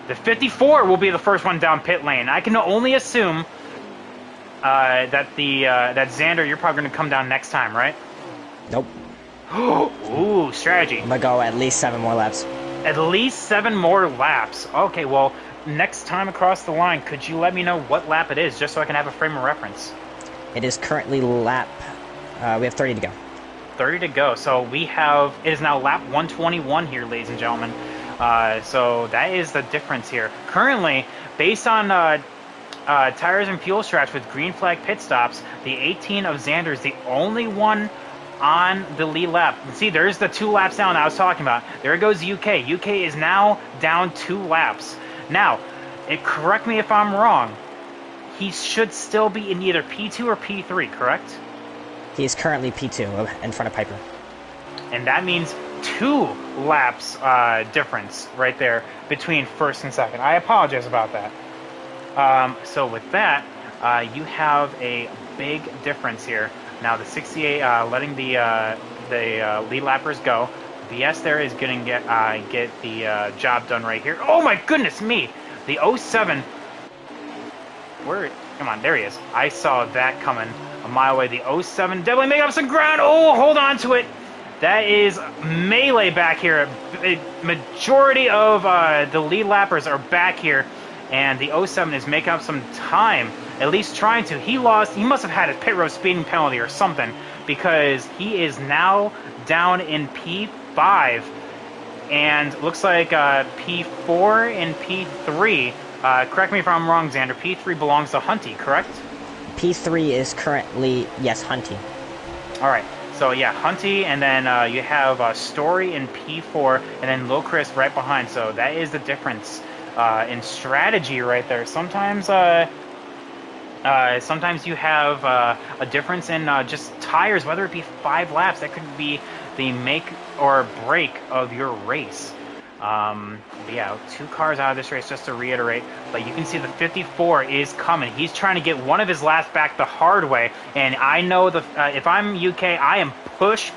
The 54 will be the first one down pit lane. I can only assume that that Xander, you're probably going to come down next time, right? Nope. Ooh, strategy. I'm gonna go at least 7 more laps. At least 7 more laps. Okay, well, next time across the line, could you let me know what lap it is, just so I can have a frame of reference? It is currently lap... we have 30 to go. 30 to go. So we have... It is now lap 121 here, ladies and gentlemen. So that is the difference here. Currently, based on tires and fuel strats with green flag pit stops, the 18 of Xander is the only one on the lead lap. And see, there's the 2 laps down I was talking about. There goes UK. UK is now down 2 laps. Now, correct me if I'm wrong. He should still be in either P2 or P3, correct? He is currently P2 in front of Piper. And that means 2 laps difference right there between 1st and 2nd. I apologize about that. So with that, you have a big difference here. Now the 68 letting the lead lappers go. BS there is going to get the job done right here. Oh my goodness me! The 07. Where? Come on, there he is. I saw that coming a mile away. The 07 definitely making up some ground. Oh, hold on to it. That is melee back here. A majority of the lead lappers are back here. and the '07 is making up some time, at least trying to. He must have had a pit road speeding penalty or something, because he is now down in P5, and looks like P4 and P3. Correct me if I'm wrong, Xander. P3 belongs to Hunty, correct? P3 is currently, yes, Hunty. All right. So yeah, Hunty, and then you have Story in P4, and then Locris right behind. So that is the difference in strategy right there. Sometimes you have a difference in just tires, whether it be 5 laps. That could be the make or break of your race. But yeah, 2 cars out of this race, just to reiterate. But you can see the 54 is coming. He's trying to get one of his laps back the hard way. And I know if I'm UK, I am push.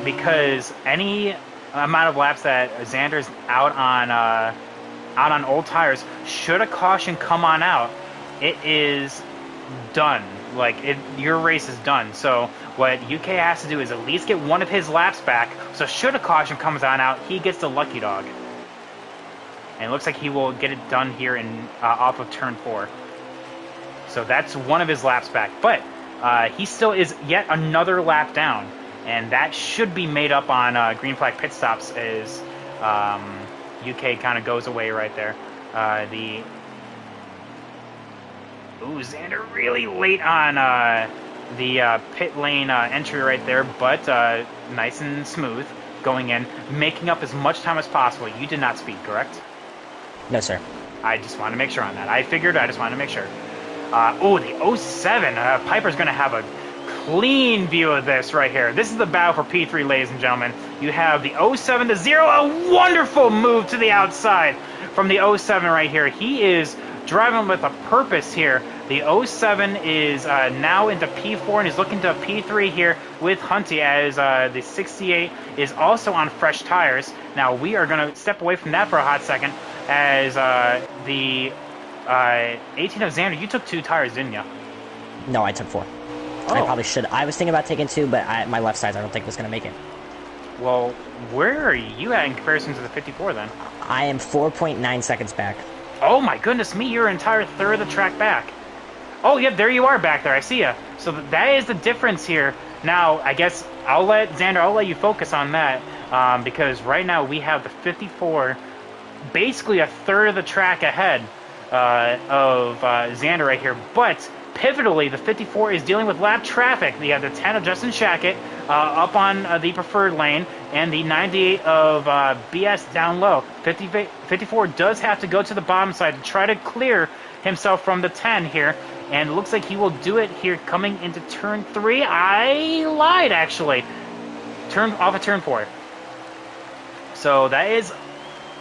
Because any amount of laps that Xander's out on old tires, should a caution come on out, it is done. Like, your race is done. So what UK has to do is at least get one of his laps back, so should a caution comes on out, he gets the lucky dog. And it looks like he will get it done here in off of turn 4. So that's one of his laps back. But he still is yet another lap down, and that should be made up on green flag pit stops as UK kind of goes away right there. Xander really late on the pit lane entry right there, but nice and smooth going in, making up as much time as possible. You did not speed, correct? No, sir. I just want to make sure on that. I just wanted to make sure. The 07. Piper's going to have a clean view of this right here. This is the battle for P3, ladies and gentlemen. You have the 07 to 0. A wonderful move to the outside from the 07 right here. He is driving with a purpose here. The 07 is now into P4 and is looking to P3 here with Hunty, as the 68 is also on fresh tires. Now we are going to step away from that for a hot second, as the 18 of Xander, you took 2 tires, didn't you? No, I took 4. Oh. I probably should. I was thinking about taking 2, but my left side I don't think was going to make it. Well, where are you at in comparison to the 54 then? I am 4.9 seconds back. Oh my goodness me, you're an entire third of the track back. Oh, yep, there you are back there. I see ya. So that is the difference here. Now, I guess I'll let you focus on that, because right now we have the 54 basically a third of the track ahead of Xander right here. But pivotally, the 54 is dealing with lap traffic. You have the 10 of Justin Shackett up on the preferred lane, and the 98 of BS down low. 54 does have to go to the bottom side to try to clear himself from the 10 here, and it looks like he will do it here coming into turn 3. I lied, actually. Off of turn 4. So that is,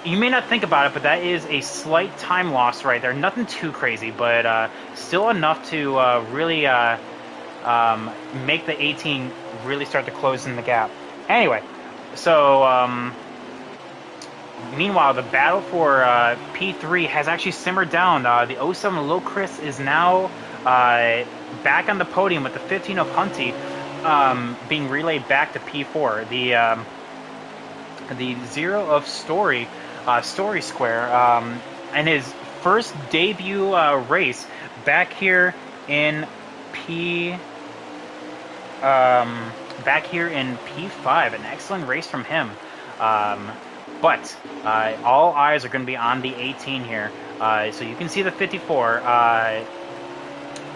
you may not think about it, but that is a slight time loss right there. Nothing too crazy, but still enough to really make the 18 really start to close in the gap. Anyway, so meanwhile, the battle for P3 has actually simmered down. The 07 Locris is now back on the podium with the 15 of Hunty being relayed back to P4. The 0 of Story Square, and his first debut race back here in P5. An excellent race from him. But all eyes are going to be on the 18 here. So you can see the 54.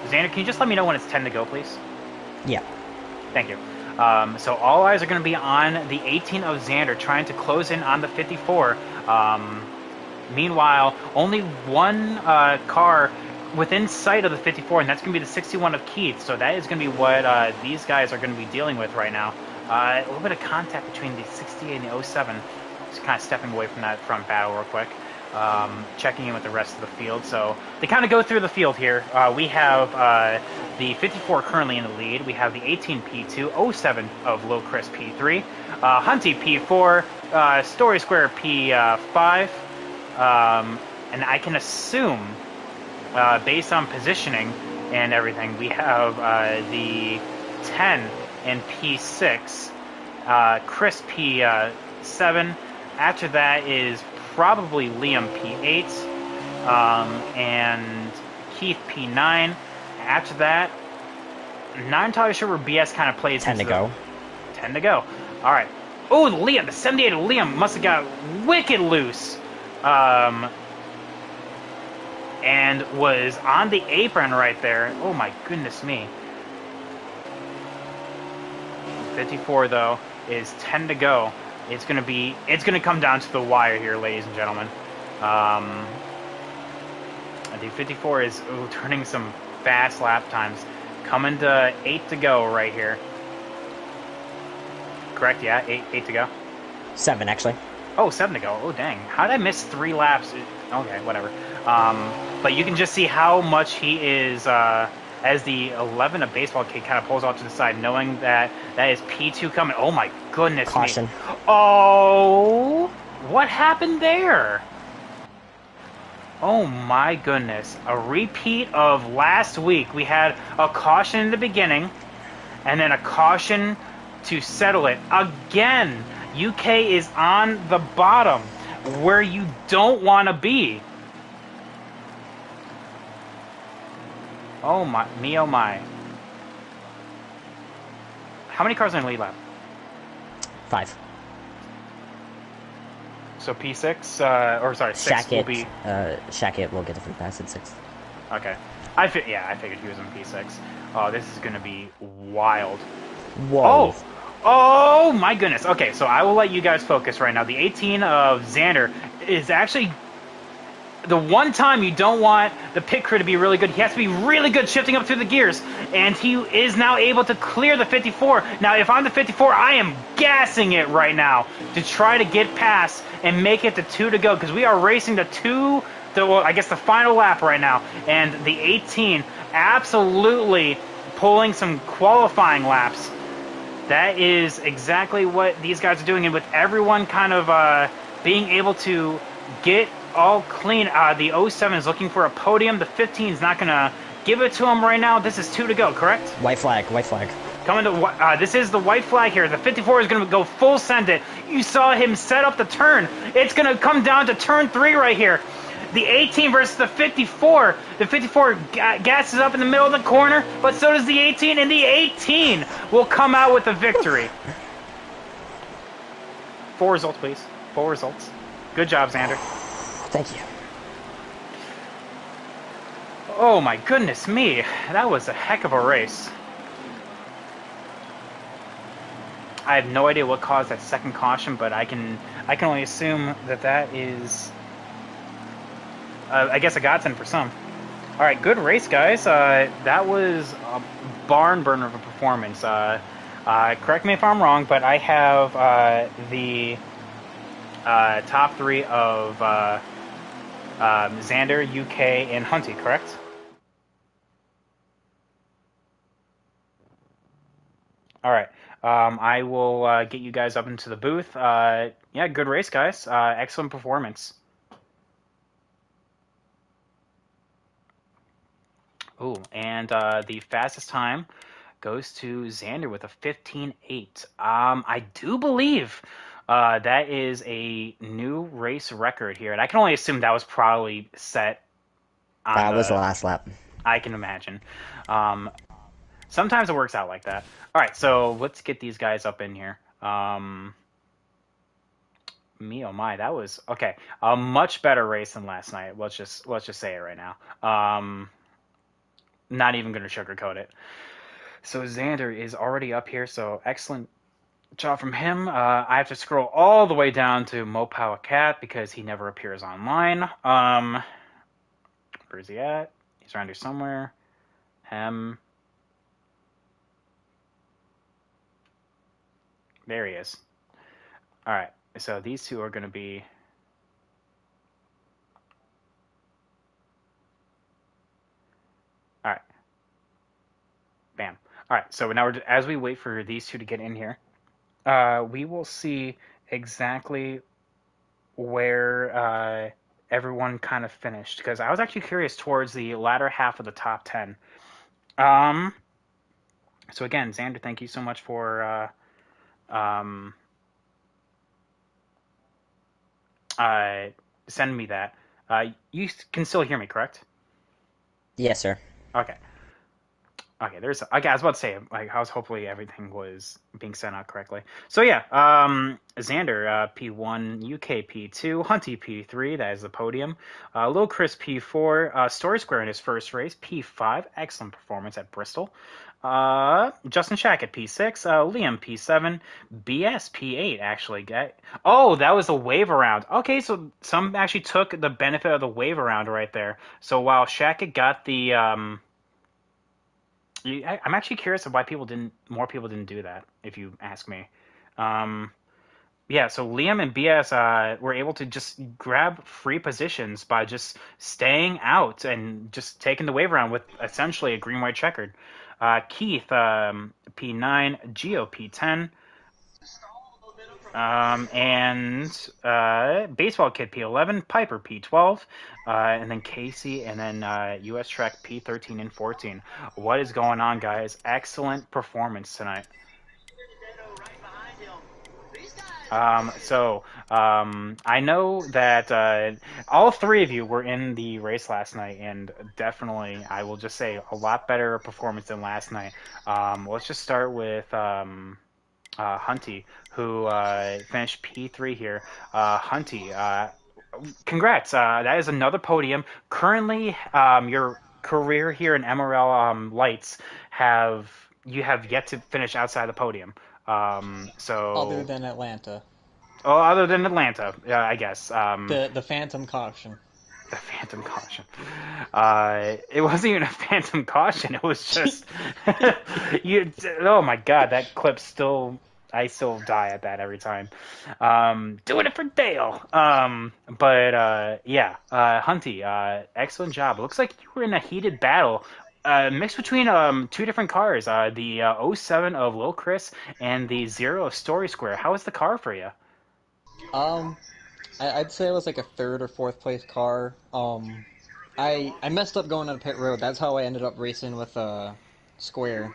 Xander, can you just let me know when it's 10 to go, please? Yeah. Thank you. So all eyes are going to be on the 18 of Xander, trying to close in on the 54. Meanwhile, only one car within sight of the 54, and that's going to be the 61 of Keith. So that is going to be what these guys are going to be dealing with right now. A little bit of contact between the 68 and the 07. Just kind of stepping away from that front battle real quick. Checking in with the rest of the field. So they kind of go through the field here. We have the 54 currently in the lead. We have the 18 P2, 07 of Locris P3, Hunty P4, Story Square P5, and I can assume, based on positioning and everything, we have the 10 and P6, Chris P7. After that is probably Liam P8, and Keith P9. After that, not entirely sure where BS kind of plays 10 into to go. 10 to go. All right. Oh, Liam, the 78 of Liam must have got wicked loose. And was on the apron right there. Oh my goodness me. 54 though is 10 to go. It's gonna come down to the wire here, ladies and gentlemen. I think 54 is turning some fast lap times. Coming to 8 to go right here. Correct? Yeah, eight to go. 7, actually. Oh, 7 to go. Oh, dang. How did I miss 3 laps? Okay, whatever. But you can just see how much he is, as the 11 of baseball kid kind of pulls off to the side, knowing that that is P2 coming. Oh, my goodness Caution. me. Oh, what happened there? Oh, my goodness. A repeat of last week. We had a caution in the beginning, and then a caution to settle it. Again, UK is on the bottom where you don't want to be. Oh my, me oh my. How many cars in the lead lap? 5. So P6, or sorry, 6 will be... Shackett will get the free pass at 6. Okay. I figured he was in P6. Oh, this is going to be wild. Whoa. Oh my goodness. Okay, so I will let you guys focus right now. The 18 of Xander is actually the one time you don't want the pit crew to be really good. He has to be really good shifting up through the gears, and he is now able to clear the 54. Now, if I'm the 54, I am gassing it right now to try to get past and make it to 2 to go, because we are racing to well, I guess the final lap right now, and the 18 absolutely pulling some qualifying laps. That is exactly what these guys are doing, and with everyone kind of being able to get all clean. The 07 is looking for a podium. The 15 is not going to give it to him right now. This is 2 to go, correct? White flag. Coming to this is the white flag here. The 54 is going to go full send it. You saw him set up the turn. It's going to come down to turn 3 right here. The 18 versus the 54. The 54 gasses up in the middle of the corner, but so does the 18, and the 18 will come out with a victory. 4 results, please. 4 results. Good job, Xander. Thank you. Oh my goodness me. That was a heck of a race. I have no idea what caused that second caution, but I can only assume that is... I guess a godsend for some. All right, good race, guys. That was a barn burner of a performance. Correct me if I'm wrong, but I have the top 3 of Xander, UK, and Hunty, correct? All right. I will get you guys up into the booth. Yeah, good race, guys. Excellent performance. Ooh, and the fastest time goes to Xander with a 15.8. I do believe that is a new race record here, and I can only assume that was probably set on That was the last lap. I can imagine. Sometimes it works out like that. All right, so let's get these guys up in here. Me oh my, that was okay. A much better race than last night. Let's just say it right now. Not even going to sugarcoat it. So Xander is already up here, so excellent job from him. I have to scroll all the way down to Mopow Cat because he never appears online. Where's he at? He's around here somewhere. There he is. All right, so these two are going to be... All right. Bam. All right, so now as we wait for these two to get in here, we will see exactly where everyone kind of finished, because I was actually curious towards the latter half of the top 10. So again, Xander, thank you so much for send me that. You can still hear me, correct? Yes, sir. Okay. Okay, there's. Okay, I was about to say, like, I was hopefully everything was being sent out correctly. So yeah, Xander P1, UK P2, Hunty P3. That is the podium. Lil Chris P4, Story Square in his first race P5. Excellent performance at Bristol. Justin Shack at P6, Liam P7, BS P8 actually. Oh, that was a wave around. Okay, so some actually took the benefit of the wave around right there. So while Shack got the I'm actually curious of why more people didn't do that, if you ask me. Um, yeah, so Liam and BS were able to just grab free positions by just staying out and just taking the wave around with essentially a green-white checkered. Keith, P9, Geo, P10, and Baseball Kid P11, Piper P12, and then Casey, and then US Trek P13 and 14. What is going on, guys? Excellent performance tonight. I know that all three of you were in the race last night, and definitely, I will just say, a lot better performance than last night. Let's just start with Hunty, who finished P3 here. Hunty, congrats. That is another podium. Currently, your career here in MRL Lights you have yet to finish outside the podium. Other So, than Atlanta. oh, other than Atlanta, I guess. The Phantom Caution. The Phantom Caution. It wasn't even a Phantom Caution. It was just you. Oh my God, that clip still. I still die at that every time. Doing it for Dale. But yeah, Hunty, excellent job. It looks like you were in a heated battle. Mixed between two different cars, the '07 of Lil Chris and the Zero of Story Square. How was the car for you? Um, I'd say it was like a third or fourth place car. I messed up going on pit road. That's how I ended up racing with Square.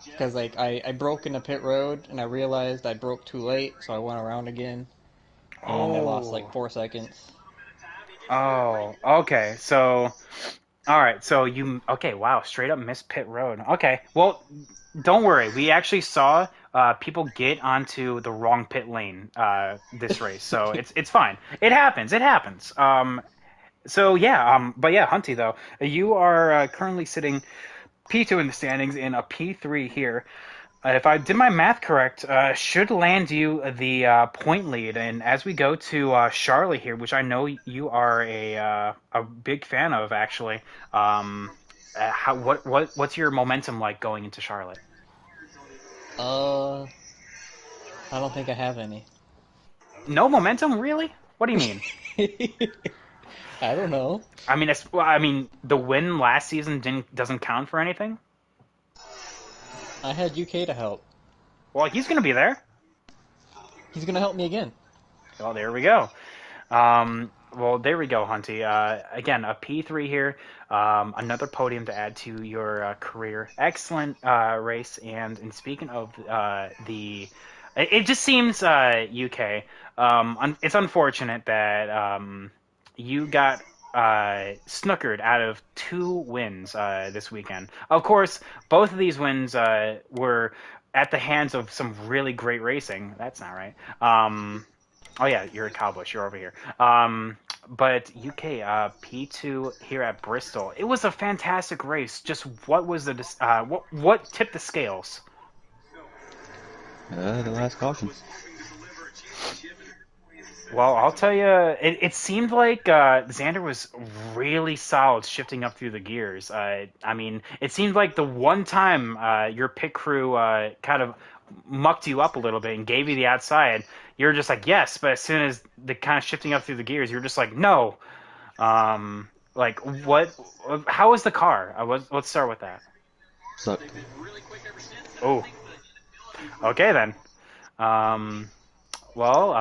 Because like I broke in the pit road and I realized I broke too late, so I went around again and I lost like Oh, 4 seconds. oh, okay. So all right, so okay, wow, straight up miss pit road. Okay, well, don't worry. We actually saw people get onto the wrong pit lane this race, so it's fine. It happens. It happens. So yeah, but yeah, Hunty though, you are currently sitting P2 in the standings in a P3 here. If I did my math correct, should land you the point lead. And as we go to Charlotte here, which I know you are a big fan of, actually, what's your momentum like going into Charlotte? Uh, I don't think I have any. No momentum, really? What do you mean? I don't know. I mean, the win last season doesn't count for anything. I had UK to help. Well, he's gonna be there. He's gonna help me again. Well, there we go. Well, there we go, Hunty. Again, a P3 here. Another podium to add to your career. Excellent race. And speaking of it just seems UK. It's unfortunate that you got snookered out of two wins this weekend. Of course, both of these wins were at the hands of some really great racing. That's not right. Oh yeah, you're a Cowboys. You're over here. But UK P2 here at Bristol. It was a fantastic race. Just what was what tipped the scales? The last caution. Well, I'll tell you, it seemed like Xander was really solid shifting up through the gears. I mean, it seemed like the one time your pit crew kind of mucked you up a little bit and gave you the outside, you're just like, yes, but as soon as the kind of shifting up through the gears, you're just like, no. Like, what? How was the car? Let's start with that. Sucked. Oh, okay then. Um, Well,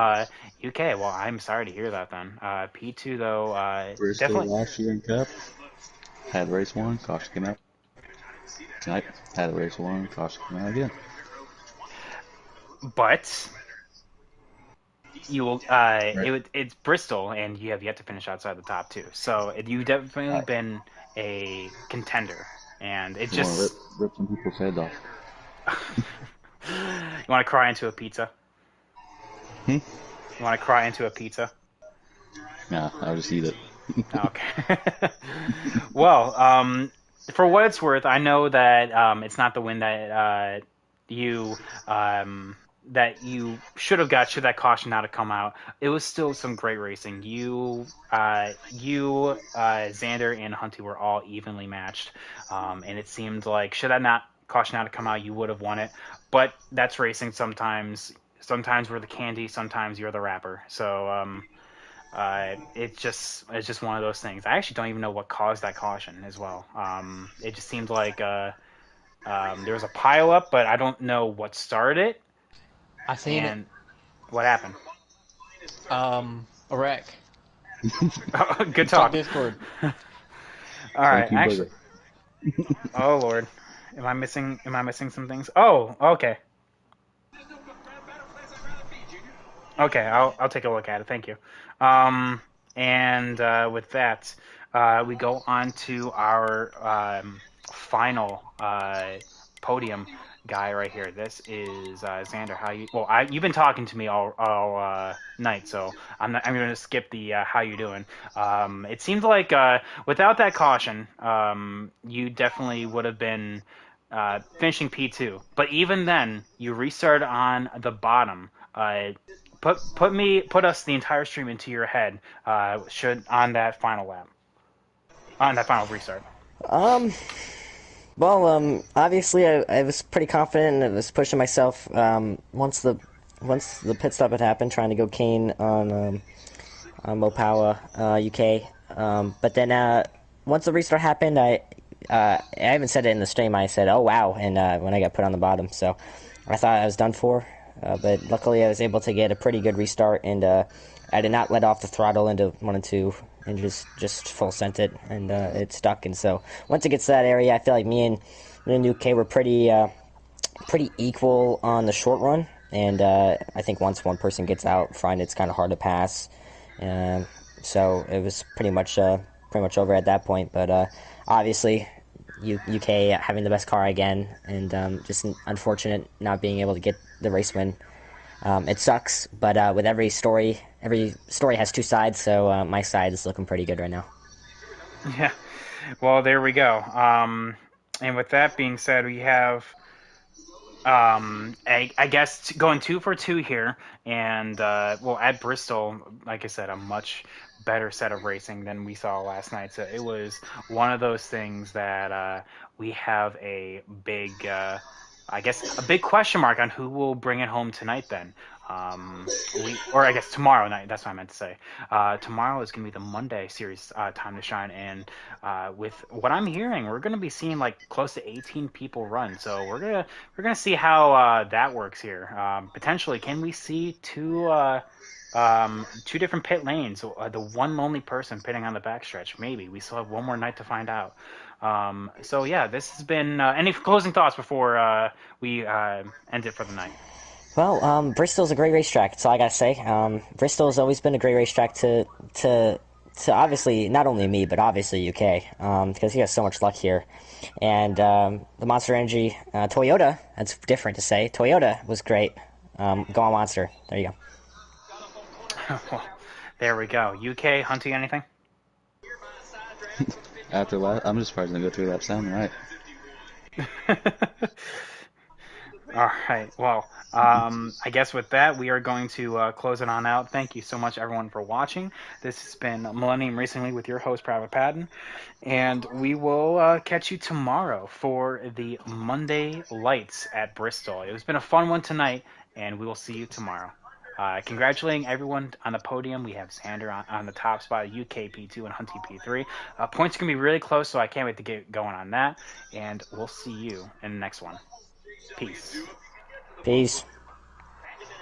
UK. Well, I'm sorry to hear that. Then P2 though, Bristol definitely. last year in Cup. Had race one, caution came out. Tonight, had race one, caution came out again. But you will. Right. It's Bristol, and you have yet to finish outside the top two. So you've definitely Alright. been a contender, and it You want to just rip some people's heads off. you want to cry into a pizza. Hmm? You want to cry into a pizza. Nah, I'll just eat it. Okay. Well, for what it's worth, I know that it's not the win you um, that you should have got should that caution not have come out. It was still some great racing. Xander and Hunty were all evenly matched, and it seemed like should that not caution not have come out, you would have won it. But that's racing. Sometimes we're the candy, sometimes you're the rapper. So it's just one of those things. I actually don't even know what caused that caution as well. It just seemed like there was a pile up, but I don't know what started it I seen it. and what happened. A wreck. Good Check talk. Discord. All right, Thank you, actually, burger. oh Lord, am I missing some things? Oh, okay, okay. I'll take a look at it. Thank you. Um, and with that, we go on to our final podium guy right here. This is Xander. How you? Well, you've been talking to me all night, so I'm going to skip the how you doing. It seemed like without that caution, you definitely would have been finishing P2. But even then, you restarted on the bottom. Put us the entire stream into your head. Should on that final lap, on that final restart. Um, obviously, I was pretty confident and I was pushing myself. Once the pit stop had happened, trying to go Kane on Mopawa, UK. But then once the restart happened, I even said it in the stream. I said, "Oh wow!" And when I got put on the bottom, so I thought I was done for. But luckily, I was able to get a pretty good restart, and I did not let off the throttle into 1 and 2, and just full sent it, and it stuck. And so once it gets to that area, I feel like me and UK were pretty equal on the short run. And I think once one person gets out front, it's kind of hard to pass. Um, so it was pretty much over at that point. But obviously, UK having the best car again, and just unfortunate not being able to get the race win. It sucks, but with every story has two sides. So my side is looking pretty good right now. Yeah. Well, there we go. And with that being said, we have I guess going 2 for 2 here, and well, at Bristol, like I said, a much better set of racing than we saw last night. So it was one of those things that we have a big, I guess, a big question mark on who will bring it home tonight. Then, or I guess tomorrow night. That's what I meant to say. Tomorrow is going to be the Monday series time to shine, and with what I'm hearing, we're going to be seeing like close to 18 people run. So we're gonna see how that works here. Potentially, can we see two different pit lanes? The one lonely person pitting on the backstretch. Maybe we still have one more night to find out. So yeah, this has been. Any closing thoughts before we end it for the night? Well, Bristol's a great racetrack. That's all I gotta say. Bristol has always been a great racetrack to obviously not only me but obviously UK because he has so much luck here, and the Monster Energy Toyota. That's different to say. Toyota was great. Go on Monster. There you Well, there we go. UK hunting anything? After last, I'm just surprised I didn't go 3 laps down, right? All right. Well, I guess with that, we are going to close it on out. Thank you so much, everyone, for watching. This has been Millennium Recently with your host, Private Patton. And we will catch you tomorrow for the Monday Lights at Bristol. It's been a fun one tonight, and we will see you tomorrow. Congratulating everyone on the podium. We have Xander on the top spot, UK P2 and Hunty P3. Points can be really close, so I can't wait to get going on that. And we'll see you in the next one. Peace. go. Peace.